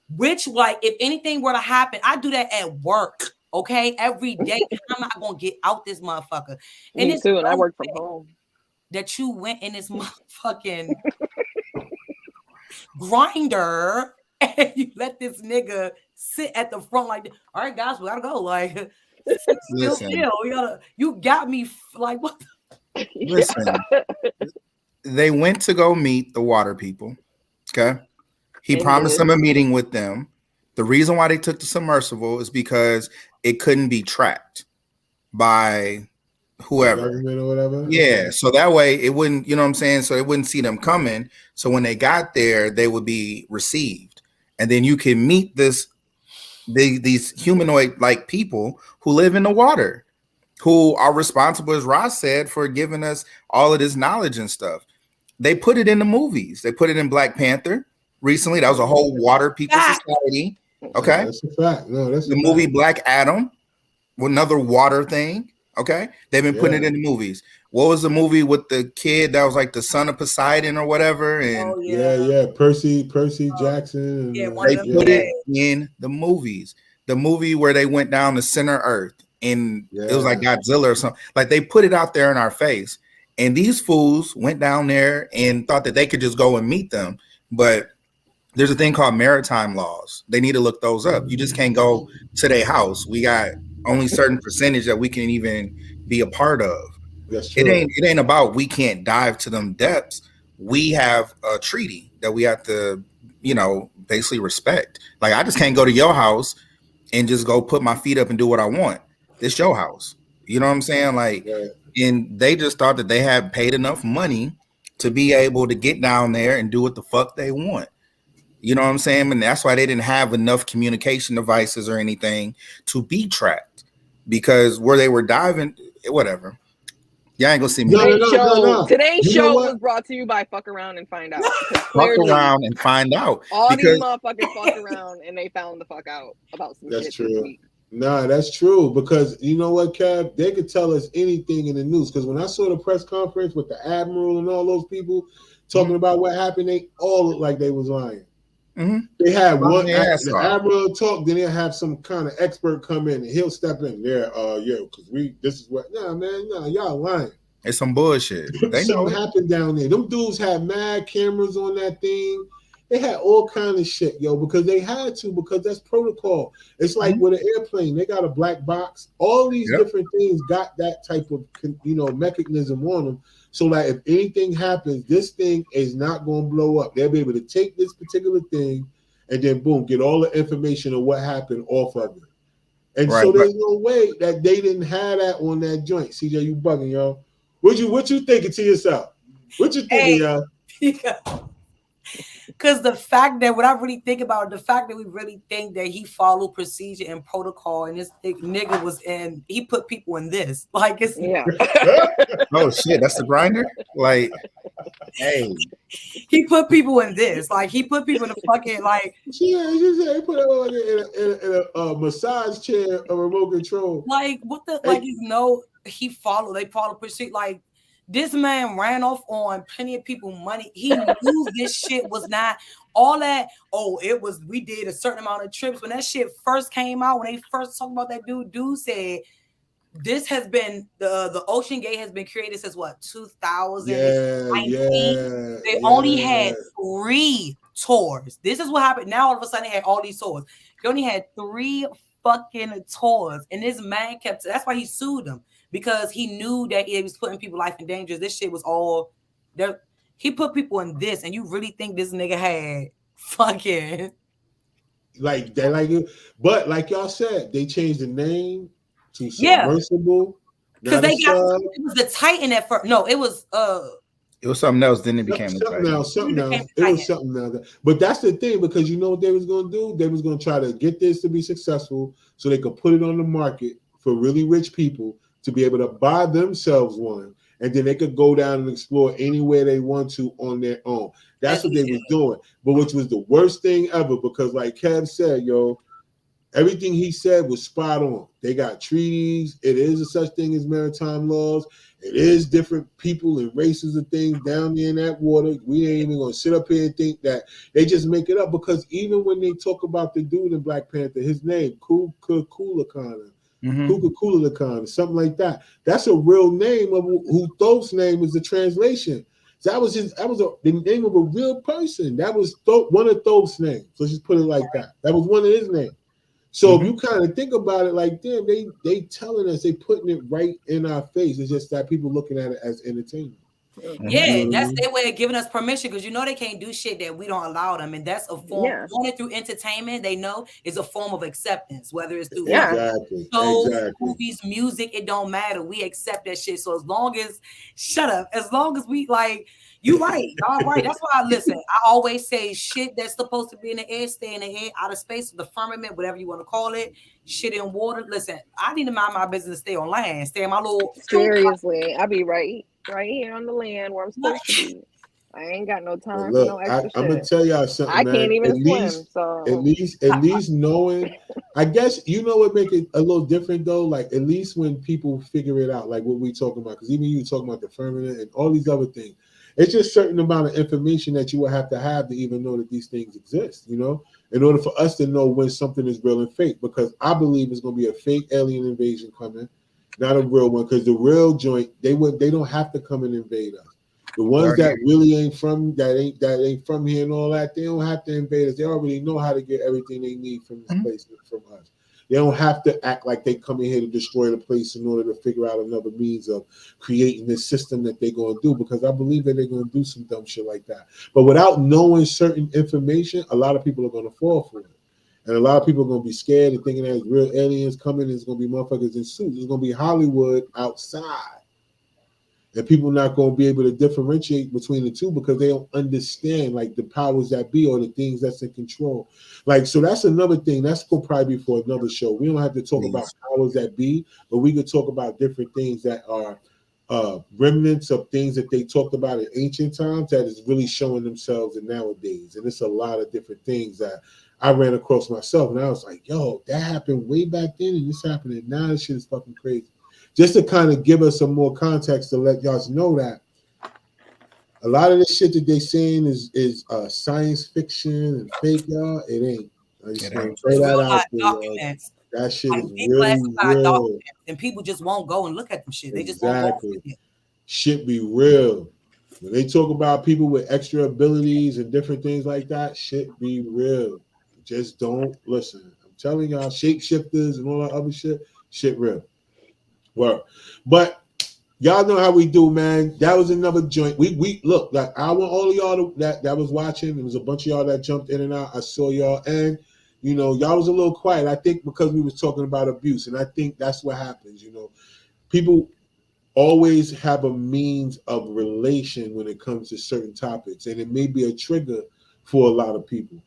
C: Which, like, if anything were to happen, I do that at work, okay, every day. I'm not gonna get out this motherfucker. And
D: Me
C: it's
D: too, and I
C: one
D: work from
C: thing
D: home.
C: that you went in this motherfucking grinder and you let this nigga sit at the front like, all right, guys, we gotta go. Like,
E: Listen.
C: you got me like, what the
E: Listen, they went to go meet the water people. Okay. He
D: They
E: promised
D: did.
E: them a meeting with them. The reason why they took the submersible is because it couldn't be tracked by whoever.
B: Government or whatever.
E: Yeah. So that way it wouldn't, you know what I'm saying? So they wouldn't see them coming. So when they got there, they would be received. And then you can meet these humanoid like people who live in the water, who are responsible, as Ross said, for giving us all of this knowledge and stuff. They put it in the movies. They put it in Black Panther recently. That was a whole water people society. Okay.
B: Yeah, that's a fact. No, that's
E: The movie Black Adam, another water thing. Okay. They've been putting it in the movies. What was the movie with the kid that was like the son of Poseidon or whatever? And
B: Yeah. Percy Jackson. And,
C: yeah, one
E: they
C: of them
E: put it in the movies. The movie where they went down to Center Earth and it was like Godzilla or something. Like they put it out there in our face. And these fools went down there and thought that they could just go and meet them. But there's a thing called maritime laws. They need to look those up. You just can't go to their house. We got only certain percentage that we can even be a part of.
B: That's true.
E: It ain't about we can't dive to them depths. We have a treaty that we have to, basically respect. Like I just can't go to your house and just go put my feet up and do what I want. It's your house. You know what I'm saying? Like, and they just thought that they had paid enough money to be able to get down there and do what the fuck they want. You know what I'm saying? And that's why they didn't have enough communication devices or anything to be tracked, because where they were diving, whatever. Y'all ain't gonna see me.
D: Today's show was brought to you by Fuck Around and Find Out.
E: Fuck around and find out.
D: All these motherfuckers fuck around and they found the fuck out about some shit.
B: That's true. Nah, that's true, because you know what, Kev? They could tell us anything in the news. Because when I saw the press conference with the admiral and all those people talking about what happened, they all looked like they was lying. They had one the admiral talk, then they'll have some kind of expert come in and he'll step in there. Because this is what. Nah, man, y'all lying.
E: It's some bullshit.
B: Something happened down there. Them dudes had mad cameras on that thing. They had all kind of shit, yo, because they had to, because that's protocol. It's like with an airplane, they got a black box. All these different things got that type of mechanism on them. So like if anything happens, this thing is not going to blow up. They'll be able to take this particular thing and then boom, get all the information of what happened off of it. And so there's no way that they didn't have that on that joint. CJ, you bugging, yo. What you thinking to yourself? What you thinking, yo?
C: Because the fact that what I really think about, the fact that we really think that he followed procedure and protocol, and this nigga was in, he put people in this. Like it's
D: Yeah.
E: Oh shit, that's the grinder. Like, hey,
C: he put people in this. Like he put people in the fucking like
B: She said he put her in a massage chair, a remote control.
C: like what the like you know he followed. They followed procedure. Like this man ran off on plenty of people money. He knew this shit was not all that. Oh, it was. We did a certain amount of trips when that shit first came out. When they first talked about that dude said this has been the Ocean Gate has been created since what 2000. They only had 3 tours. This is what happened. Now all of a sudden they had all these tours. They only had 3 fucking tours, and this man kept. That's why he sued them. Because he knew that he was putting people's life in danger. This shit was all there. He put people in this, and you really think this nigga had fucking
B: like that, like it, but like y'all said, they changed the name to Submersible.
C: Because they got it was the Titan at first. No, it was
E: something else. Then it became
B: something else. It was something else. But that's the thing, because you know what they was gonna do? They was gonna try to get this to be successful so they could put it on the market for really rich people to be able to buy themselves one, and then they could go down and explore anywhere they want to on their own. That's what they was doing. But which was the worst thing ever, because like Kev said, yo, everything he said was spot on. They got treaties. It is a such thing as maritime laws. It is different people and races of things down there in that water. We ain't even gonna sit up here and think that they just make it up, because even when they talk about the dude in Black Panther, his name, Kukulkan, Kukulkan, something like that. That's a real name of who Thoth's name is the translation. So that was the name of a real person. That was one of Thoth's names. Let's just put it like that. That was one of his names. So if you kind of think about it like, damn, they telling us, they putting it right in our face. It's just that people looking at it as entertainment.
C: Yeah, that's their way of giving us permission, because you know they can't do shit that we don't allow them, and that's a form. Going through entertainment, they know is a form of acceptance, whether it's through movies, music, it don't matter. We accept that shit. So as long as we like, you right, y'all right. That's why I listen. I always say shit that's supposed to be in the air, stay in the air, out of space, the firmament, whatever you want to call it. Shit in water. Listen, I need to mind my business, stay on land, stay in my little.
D: Seriously, I'll be right here on the land where I'm supposed to be. I ain't got no time for no extra shit.
B: I'm gonna tell y'all something.
D: I can't even swim. So
B: at least knowing, I guess you know what make it a little different though. Like at least when people figure it out, like what we talking about, because even you talking about the firmament and all these other things, it's just a certain amount of information that you will have to even know that these things exist. You know, in order for us to know when something is real and fake, because I believe it's gonna be a fake alien invasion coming. Not a real one, because the real joint they don't have to come and invade us. The ones that really ain't from here and all that, they don't have to invade us. They already know how to get everything they need from this place from us. They don't have to act like they come in here to destroy the place in order to figure out another means of creating this system that they're going to do, because I believe that they're going to do some dumb shit like that. But without knowing certain information, a lot of people are going to fall for it. And a lot of people are going to be scared and thinking that real aliens coming, it's going to be motherfuckers in suits. It's going to be Hollywood outside. And people not going to be able to differentiate between the two, because they don't understand like the powers that be or the things that's in control. Like, so that's another thing. That's going to probably be for another show. We don't have to talk about powers that be, but we could talk about different things that are remnants of things that they talked about in ancient times that is really showing themselves in nowadays. And it's a lot of different things that I ran across myself, and I was like, yo, that happened way back then, and this happening now. This shit is fucking crazy. Just to kind of give us some more context to let y'all know that a lot of this shit that they saying is science fiction and fake, y'all. It ain't. I just want to throw that out there. That shit is really real.
C: And people just won't go and look at them shit. They just
B: won't go. Shit be real. When they talk about people with extra abilities and different things like that, shit be real. Just don't listen. I'm telling y'all, shapeshifters and all that other shit real. Well, but y'all know how we do, man. That was another joint. We look, like I want all of y'all that was watching. There was a bunch of y'all that jumped in and out. I saw y'all, and you know, y'all was a little quiet. I think because we was talking about abuse, and I think that's what happens. You know, people always have a means of relation when it comes to certain topics, and it may be a trigger for a lot of people.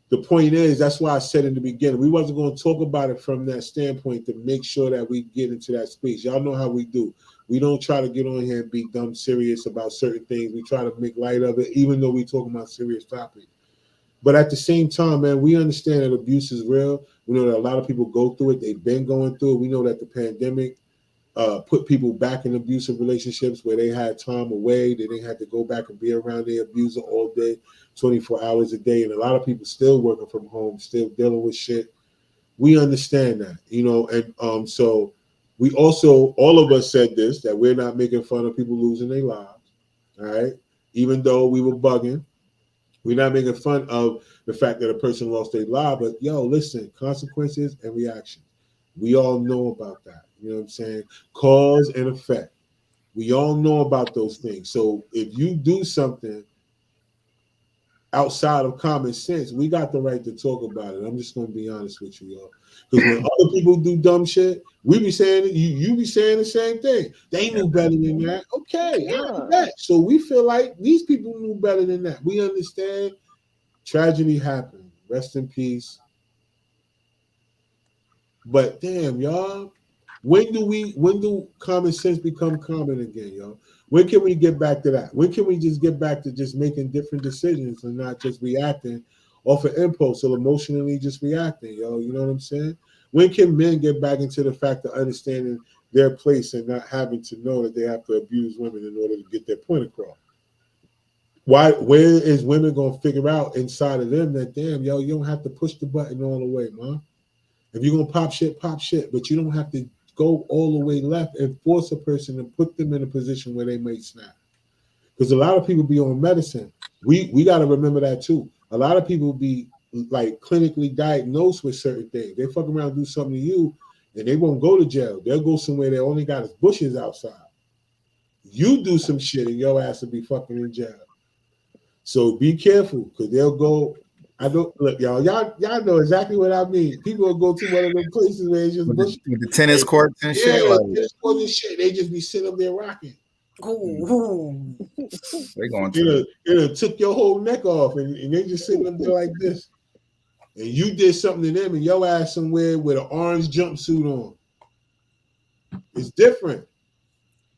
B: The point is, that's why I said in the beginning, we wasn't going to talk about it from that standpoint to make sure that we get into that space. Y'all know how we do. We don't try to get on here and be dumb serious about certain things. We try to make light of it, even though we talking about serious topics. But at the same time, man, we understand that abuse is real. We know that a lot of people go through it. They've been going through it. We know that the pandemic put people back in abusive relationships where they had time away. They didn't have to go back and be around their abuser all day, 24 hours a day. And a lot of people still working from home, still dealing with shit. We understand that, you know, and so we also, all of us said this, that we're not making fun of people losing their lives, all right? Even though we were bugging, we're not making fun of the fact that a person lost their life, but yo, listen, consequences and reactions. We all know about that. You know what I'm saying? Cause and effect. We all know about those things. So if you do something outside of common sense, we got the right to talk about it. I'm just going to be honest with you, y'all. Because when other people do dumb shit, we be saying it, you be saying the same thing. They knew better than that. Okay, I know that. So we feel like these people knew better than that. We understand tragedy happened. Rest in peace. But damn, y'all, when do common sense become common again, y'all? When can we get back to that? When can we just get back to just making different decisions and not just reacting off of impulse or emotionally just reacting, yo? You know what I'm saying? When can men get back into the fact of understanding their place and not having to know that they have to abuse women in order to get their point across? Where is women gonna figure out inside of them that damn, yo, you don't have to push the button all the way, man. If you're gonna pop shit, but you don't have to go all the way left and force a person and put them in a position where they may snap. Because a lot of people be on medicine. We got to remember that too. A lot of people be like clinically diagnosed with certain things. They fuck around and do something to you and they won't go to jail. They'll go somewhere they only got his bushes outside. You do some shit and your ass will be fucking in jail. So be careful because they'll go. I don't look, y'all know exactly what I mean. People will go to one of those places where it's just
E: with the tennis courts and shit.
B: Like, tennis courts and shit. They just be sitting up there rocking.
C: Ooh.
E: They going to
B: it took your whole neck off, and they just sitting up there like this. And you did something to them, and your ass somewhere with an orange jumpsuit on. It's different.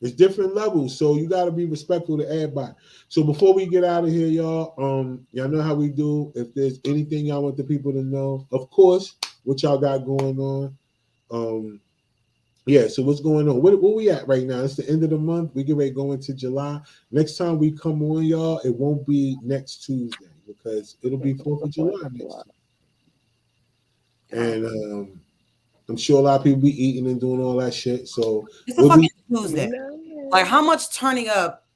B: It's different levels, so you got to be respectful to everybody. So before we get out of here, y'all, y'all know how we do. If there's anything y'all want the people to know, of course, what y'all got going on. Yeah, so what's going on? Where we at right now? It's the end of the month. We get ready to go into July. Next time we come on, y'all, it won't be next Tuesday because it'll be 4th of July next time. And I'm sure a lot of people be eating and doing all that shit. So
C: it's a fucking Tuesday. Like, how much turning up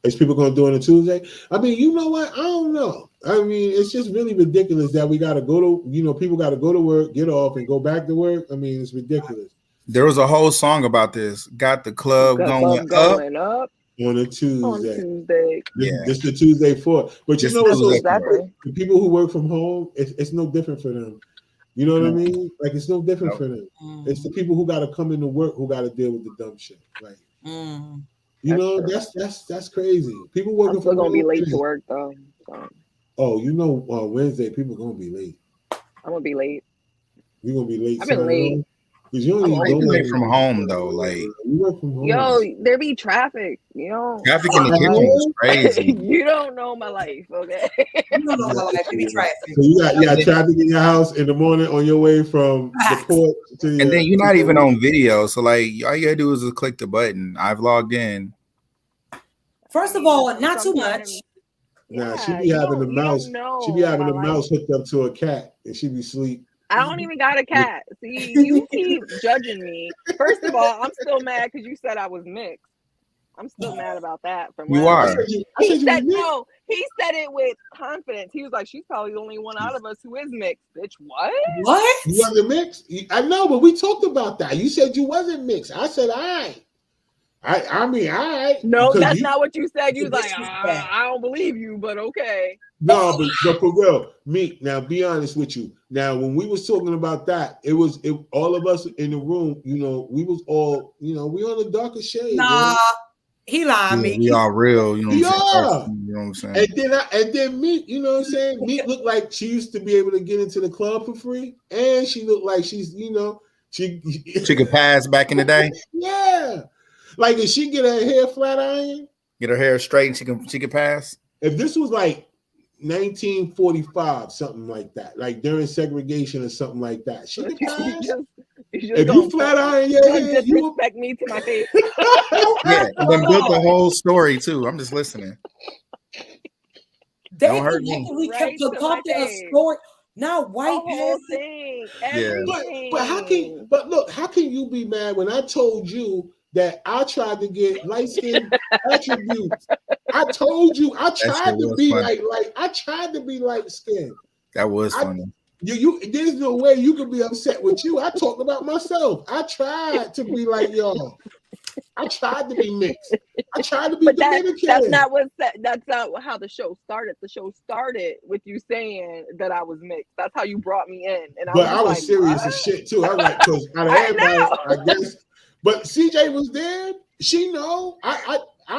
B: is people gonna do on a Tuesday? I mean, you know what? I don't know. I mean, it's just really ridiculous that we gotta go to, people gotta go to work, get off, and go back to work. I mean, it's ridiculous.
E: There was a whole song about this. Got the club going up
B: on a Tuesday.
E: Yeah,
B: this the Tuesday for. But you
E: Just
B: know what's so
D: exactly.
B: the people who work from home, it's no different for them. You know what I mean? Like, it's no different for them. It's the people who got to come into work who got to deal with the dumb shit. Like, you know, that's crazy. People working.
D: I'm still gonna be late to work though. So.
B: Oh, you know, Wednesday people gonna be late.
D: I'm gonna be late.
B: You gonna be late?
D: I've been late.
B: Because you only
E: go away from home though. Like,
B: you work from home.
D: Yo, there be traffic. You know,
E: traffic in the kitchen is crazy.
D: You don't know my life, okay?
C: You don't know my life. It be traffic.
B: So you got traffic in your house in the morning on your way from the port to your,
E: and then you're not even on video, so like all you gotta do is just click the button. I've logged in.
C: First of all, not too much.
B: Nah, she be having the mouse. She be having the mouse hooked up to a cat, and she be asleep.
D: I don't even got a cat. See, you keep judging me. First of all, I'm still mad because you said I was mixed. I'm still mad about that. From
E: you are.
D: He said no. He said it with confidence. He was like, "She's probably the only one out of us who is mixed." Bitch, what?
C: What?
B: You wasn't mixed? I know, but we talked about that. You said you wasn't mixed. I said, all right. I mean, all right.
D: No, that's not what you said. You was like, I don't believe you, but okay.
B: No, but for real, Meek, now be honest with you. Now, when we was talking about that, it all of us in the room, we was all, we on the darker shade.
C: Nah, he lied,
E: Yeah,
C: me.
E: we are real,
B: We are.
E: know what I'm saying?
B: And then Meek, you know what I'm saying? Meek looked like she used to be able to get into the club for free, and she looked like she's, you know, she
E: could pass back in the day.
B: Yeah, like if she get her hair flat iron,
E: Get her hair straight, and she could pass.
B: if this was like 1945, something like that, like during segregation or something like that, she could pass. If you flat iron your hair, you
D: disrespect me to my face.
E: Yeah, and then built the whole story too. I'm just listening.
C: They
E: Don't hurt me.
C: collectively
D: Right
C: kept
D: to
C: the
D: my
C: company a
D: face.
C: story. Now white
D: The whole
C: passing.
D: thing,
E: Yeah.
D: everything.
B: But how can? But look, how can you be mad when I told you that I tried to get light skin attributes? I told you I tried
E: shit
B: to
E: was
B: be
E: funny.
B: like I tried to be light skinned.
E: That was
B: I-
E: funny.
B: You there's no way you could be upset with you. I talked about myself. I tried to be like y'all. I tried to be mixed. I tried to be
D: But
B: Dominican.
D: that's not how the show started. The show started with you saying that I was mixed. That's how you brought me in. And
B: But I was
D: like,
B: serious
D: what?
B: as shit too. I was like, because out of
D: I
B: everybody,
D: know.
B: I guess. But CJ was there. She know.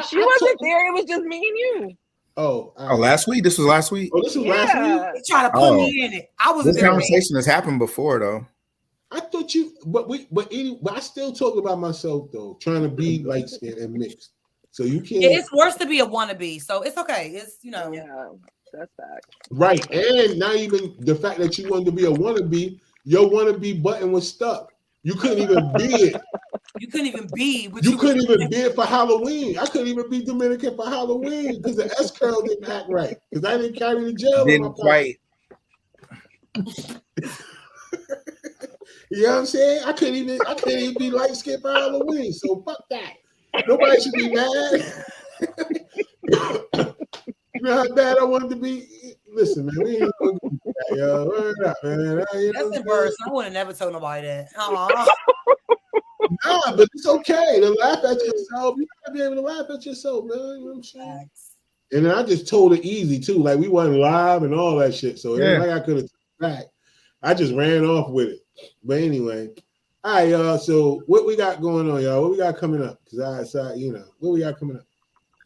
D: She wasn't there. It was just me and you.
B: Oh,
E: Oh, last week. This was last week.
B: Oh, this was last week.
D: Yeah.
C: They trying to put
E: Oh.
C: me in it. I was
E: This
C: there.
E: conversation has happened before, though.
B: I thought you, but I still talk about myself though, trying to be light skinned and mixed. So you can't.
C: Yeah, it's worse to be a wannabe, so it's okay. It's
D: Yeah, that's fact.
B: Right, and not even the fact that you wanted to be a wannabe, your wannabe button was stuck. You couldn't even be it.
C: you couldn't even be. What
B: You couldn't even be it for Halloween. I couldn't even be Dominican for Halloween because the S curl didn't act right. Because I didn't carry the gel in my
E: Didn't
B: pocket.
E: quite.
B: You know what I'm saying? I couldn't even be light skinned for Halloween. So fuck that. Nobody should be mad. You know how bad I wanted to be? Listen, man, we ain't gonna do that, yo. Word up, man. You know what I'm
C: That's
B: saying?
C: embarrassing. I would have never told nobody that. Aw.
B: Nah, but it's okay to laugh at yourself. You gotta be able to laugh at yourself, man. You know what I'm saying?
C: Facts.
B: And then I just told it easy too. Like we wasn't live and all that shit. So it
E: Yeah.
B: ain't like I could have back. I just ran off with it. But anyway, all right, y'all. So what we got going on, y'all? What we got coming up? Because what we got coming up?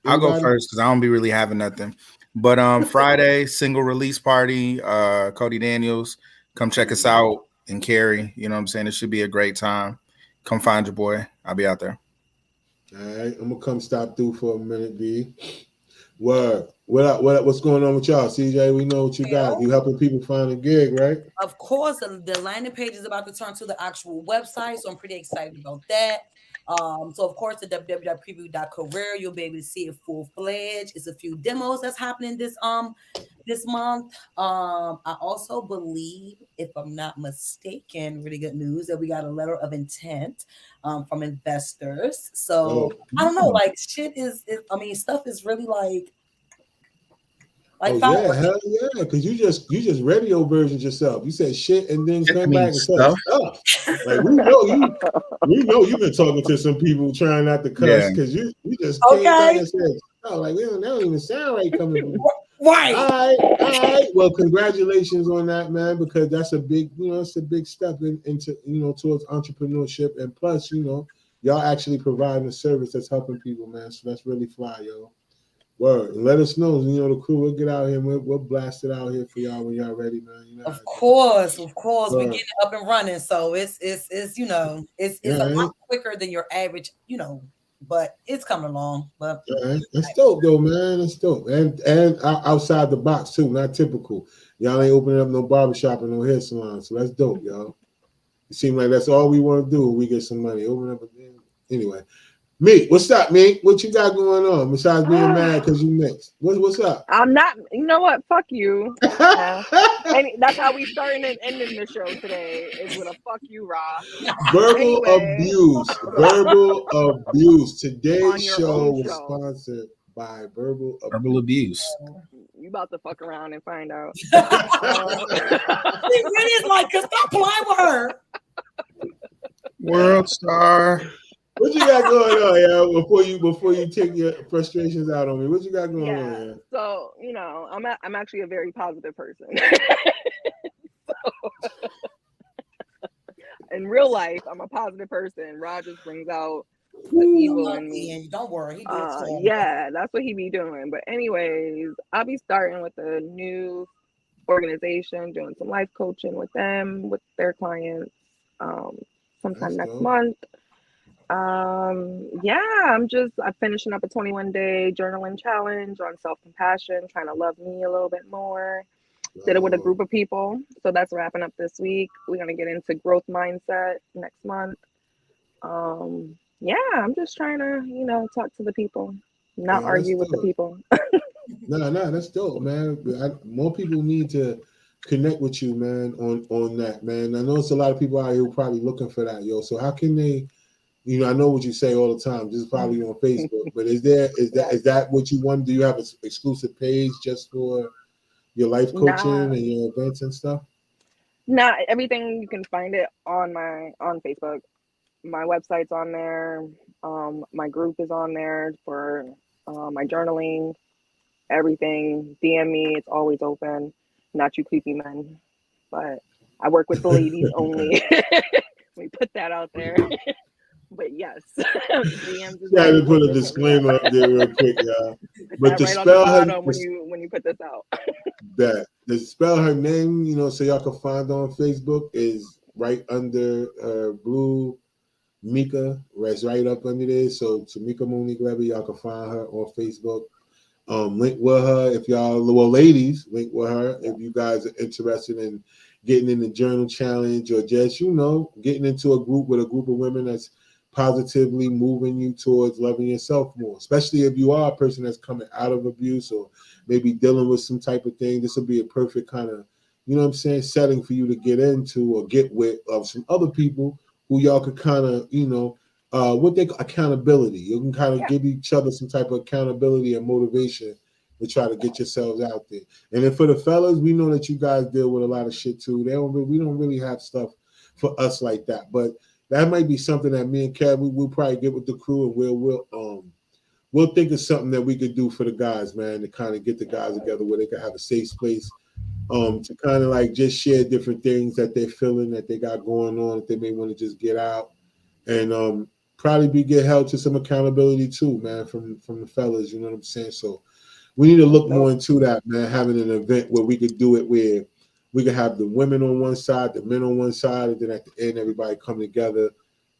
E: I'll go
B: Anybody?
E: first because I don't be really having nothing. But Friday, single release party, Cody Daniels. Come check us out in Cary. You know what I'm saying? It should be a great time. Come find your boy. I'll be out there.
B: All right, I'm gonna come stop through for a minute, B. Word. What's going on with y'all? CJ, we know what you got. You helping people find a gig, right?
C: Of course, the landing page is about to turn to the actual website, so I'm pretty excited about that. So of course, the www.preview.career, you'll be able to see it full-fledged. It's a few demos that's happening this month. I also believe, if I'm not mistaken, really good news that we got a letter of intent from investors. So I don't know, like shit is stuff is really like
B: yeah, hell yeah, because you just radio versioned yourself. You said shit and then come back and said stuff. Like we know you've been talking to some people trying not to cuss because you just came back and said, oh, like that don't even sound right coming from you.
C: Right.
B: All right. Well, congratulations on that, man, because that's a big, it's a big step into towards entrepreneurship, and plus, y'all actually providing a service that's helping people, man. So that's really fly, yo. Word. And let us know, the crew will get out here. We'll blast it out here for y'all when y'all ready, man.
C: Of course, we're getting up and running. So it's a lot quicker than your average, but it's coming along. But
B: that's dope, though, man. That's dope, and outside the box too, not typical. Y'all ain't opening up no barbershop and no hair salon, so that's dope, y'all. It seems like that's all we want to do when we get some money. Open up again. Anyway. Meek, what's up, Meek? What you got going on besides being mad because you mixed? What's up?
D: I'm not. You know what? Fuck you. And that's how we starting and ending the show today is with a fuck you, Ra.
B: Verbal abuse. Today's show was sponsored by Verbal
E: Abuse.
D: You about to fuck around and find out.
C: He really is like, cause stop playing with her.
E: World star.
B: What you got going on, yo? Before you take your frustrations out on me, what you got going on? Yeah?
D: So I'm actually a very positive person. In real life, I'm a positive person. Rod just brings out the evil in me.
C: And don't worry, he do it for him.
D: Yeah, that's what he be doing. But anyways, I'll be starting with a new organization, doing some life coaching with them, with their clients, sometime
B: That's
D: next
B: dope.
D: month. Yeah, I'm finishing up a 21-day journaling challenge on self-compassion, trying to love me a little bit more. Did it with a group of people, so that's wrapping up this week. We're gonna get into growth mindset next month. Yeah, I'm just trying to, talk to the people, not
B: Yeah,
D: argue with the
B: dope.
D: people.
B: No, that's dope, man. More people need to connect with you, man, on that, man. I know it's a lot of people out here who probably looking for that, yo. So how can they? I know what you say all the time. Just follow you on Facebook, but is that what you want? Do you have an exclusive page just for your life coaching
D: Nah,
B: and your events and stuff?
D: not everything you can find it on Facebook. My website's on there. My group is on there for my journaling. Everything. DM me. It's always open. Not you creepy men, but I work with the ladies only. We put that out there. But yes, DMs is
B: Yeah,
D: always
B: to put a
D: open.
B: disclaimer up there real quick, y'all.
D: Put
B: But
D: that
B: to
D: right on the
B: spell her,
D: bottom when you put this out.
B: that to spell her name, so y'all can find her on Facebook is right under Blue Mika. It's right up under there. So Tamika Monique Levy, y'all can find her on Facebook. Link with her if y'all, ladies, link with her if you guys are interested in getting in the journal challenge or just getting into a group with a group of women that's positively moving you towards loving yourself more, especially if you are a person that's coming out of abuse or maybe dealing with some type of thing. This will be a perfect kind of, setting for you to get into or get with some other people who y'all could kind of, what they call accountability. You can kind of give each other some type of accountability and motivation to try to get yourselves out there. And then for the fellas, we know that you guys deal with a lot of shit too. We don't really have stuff for us like that, but that might be something that me and Kev we'll probably get with the crew and we'll think of something that we could do for the guys, man, to kind of get the guys together where they can have a safe place to kind of like just share different things that they're feeling that they got going on that they may want to just get out and probably get held to some accountability too, man, from the fellas. You know what I'm saying? So we need to look more into that, man. Having an event where we could do it where we could have the women on one side, the men on one side, and then at the end everybody come together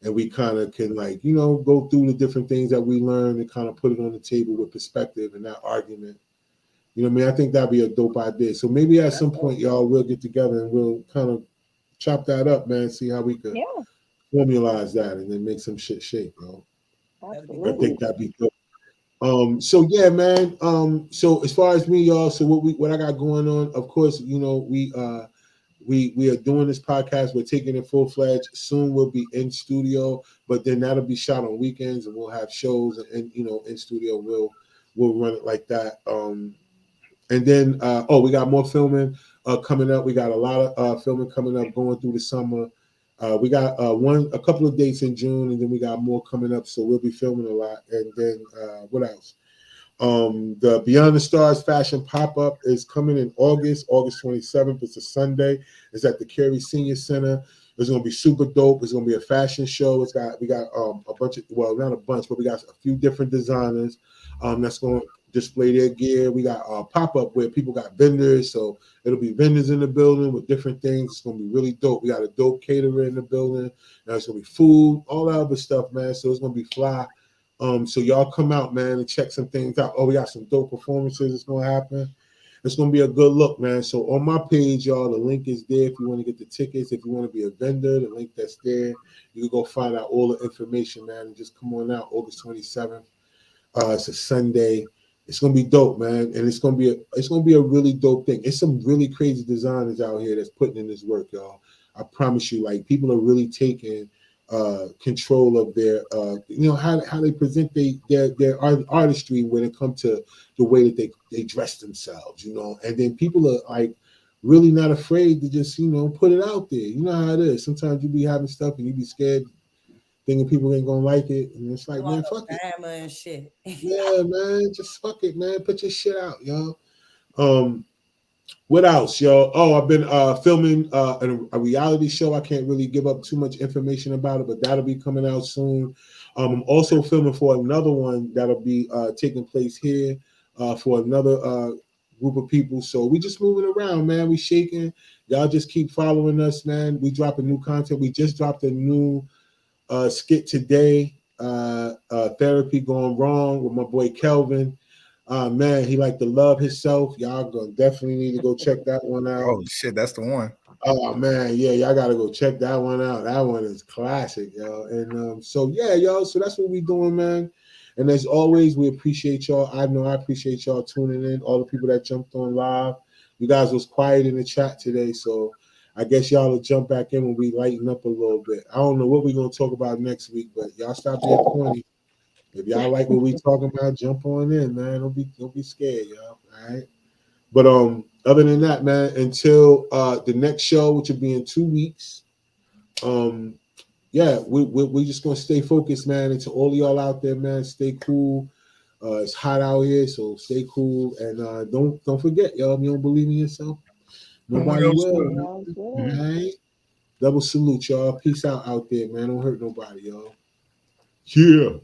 B: and we kind of can go through the different things that we learn and kind of put it on the table with perspective and not argument. You know what I mean? I think that'd be a dope idea. So maybe at some point, y'all, we'll get together and we'll kind of chop that up, man. See how we could formalize that and then make some shit shake, bro.
D: Absolutely.
B: I think that'd be good. So yeah, man. So as far as me, y'all, so what I got going on, of course, we are doing this podcast. We're taking it full-fledged. Soon we'll be in studio, but then that'll be shot on weekends and we'll have shows and in studio we'll run it like that. And then we got more filming coming up. We got a lot of filming coming up going through the summer. We got a couple of dates in June, and then we got more coming up. So we'll be filming a lot. And then what else? The Beyond the Stars fashion pop-up is coming in August 27th. It's a Sunday. It's at the Cary Senior Center. It's going to be super dope. It's going to be a fashion show. We got a bunch of, well, not a bunch, but we got a few different designers that's going to display their gear. We got a pop-up where people got vendors, so it'll be vendors in the building with different things. It's gonna be really dope. We got a dope caterer in the building. Now it's gonna be food, all that other stuff, man. So it's gonna be fly. So y'all come out, man, and check some things out. We got some dope performances that's gonna happen. It's gonna be a good look, man. So on my page, y'all, the link is there if you want to get the tickets. If you want to be a vendor, the link that's there. You can go find out all the information, man, and just come on out August 27th. It's a Sunday. It's gonna be dope, man, and it's gonna be a really dope thing. It's some really crazy designers out here that's putting in this work, y'all. I promise you, like people are really taking control of their, how they present their artistry when it comes to the way that they dress themselves, and then people are like really not afraid to just put it out there. You know how it is. Sometimes you be having stuff and you be scared, thinking people ain't gonna like it, and it's like, man, fuck it.
C: And shit.
B: Yeah, man, just fuck it, man. Put your shit out, y'all. What else, y'all? Oh, I've been filming a reality show. I can't really give up too much information about it, but that'll be coming out soon. I'm also filming for another one that'll be taking place here for another group of people. So we just moving around, man. We shaking. Y'all just keep following us, man. We dropping new content. We just dropped a new skit today. Therapy Gone Wrong with my boy Kelvin. Man, he like to love himself. Y'all gonna definitely need to go check that one out.
E: Oh shit, that's the one.
B: Oh man, yeah, y'all gotta go check that one out. That one is classic, yo. And so yeah, yo, so that's what we doing, man. And as always, we appreciate y'all. I know I appreciate y'all tuning in. All the people that jumped on live. You guys was quiet in the chat today, so I guess y'all will jump back in when we lighten up a little bit. I don't know what we're gonna talk about next week, but y'all stop being corny. If y'all like what we talking about, jump on in, man. Don't be scared, y'all. All right. But other than that, man, until the next show, which will be in 2 weeks, yeah, we're just gonna stay focused, man. And to all of y'all out there, man, stay cool. It's hot out here, so stay cool and don't forget, y'all. If you don't believe in yourself, nobody
E: else
B: will.
D: Y'all good.
B: All right. Double salute, y'all. Peace out there, man. Don't hurt nobody, y'all. Yeah.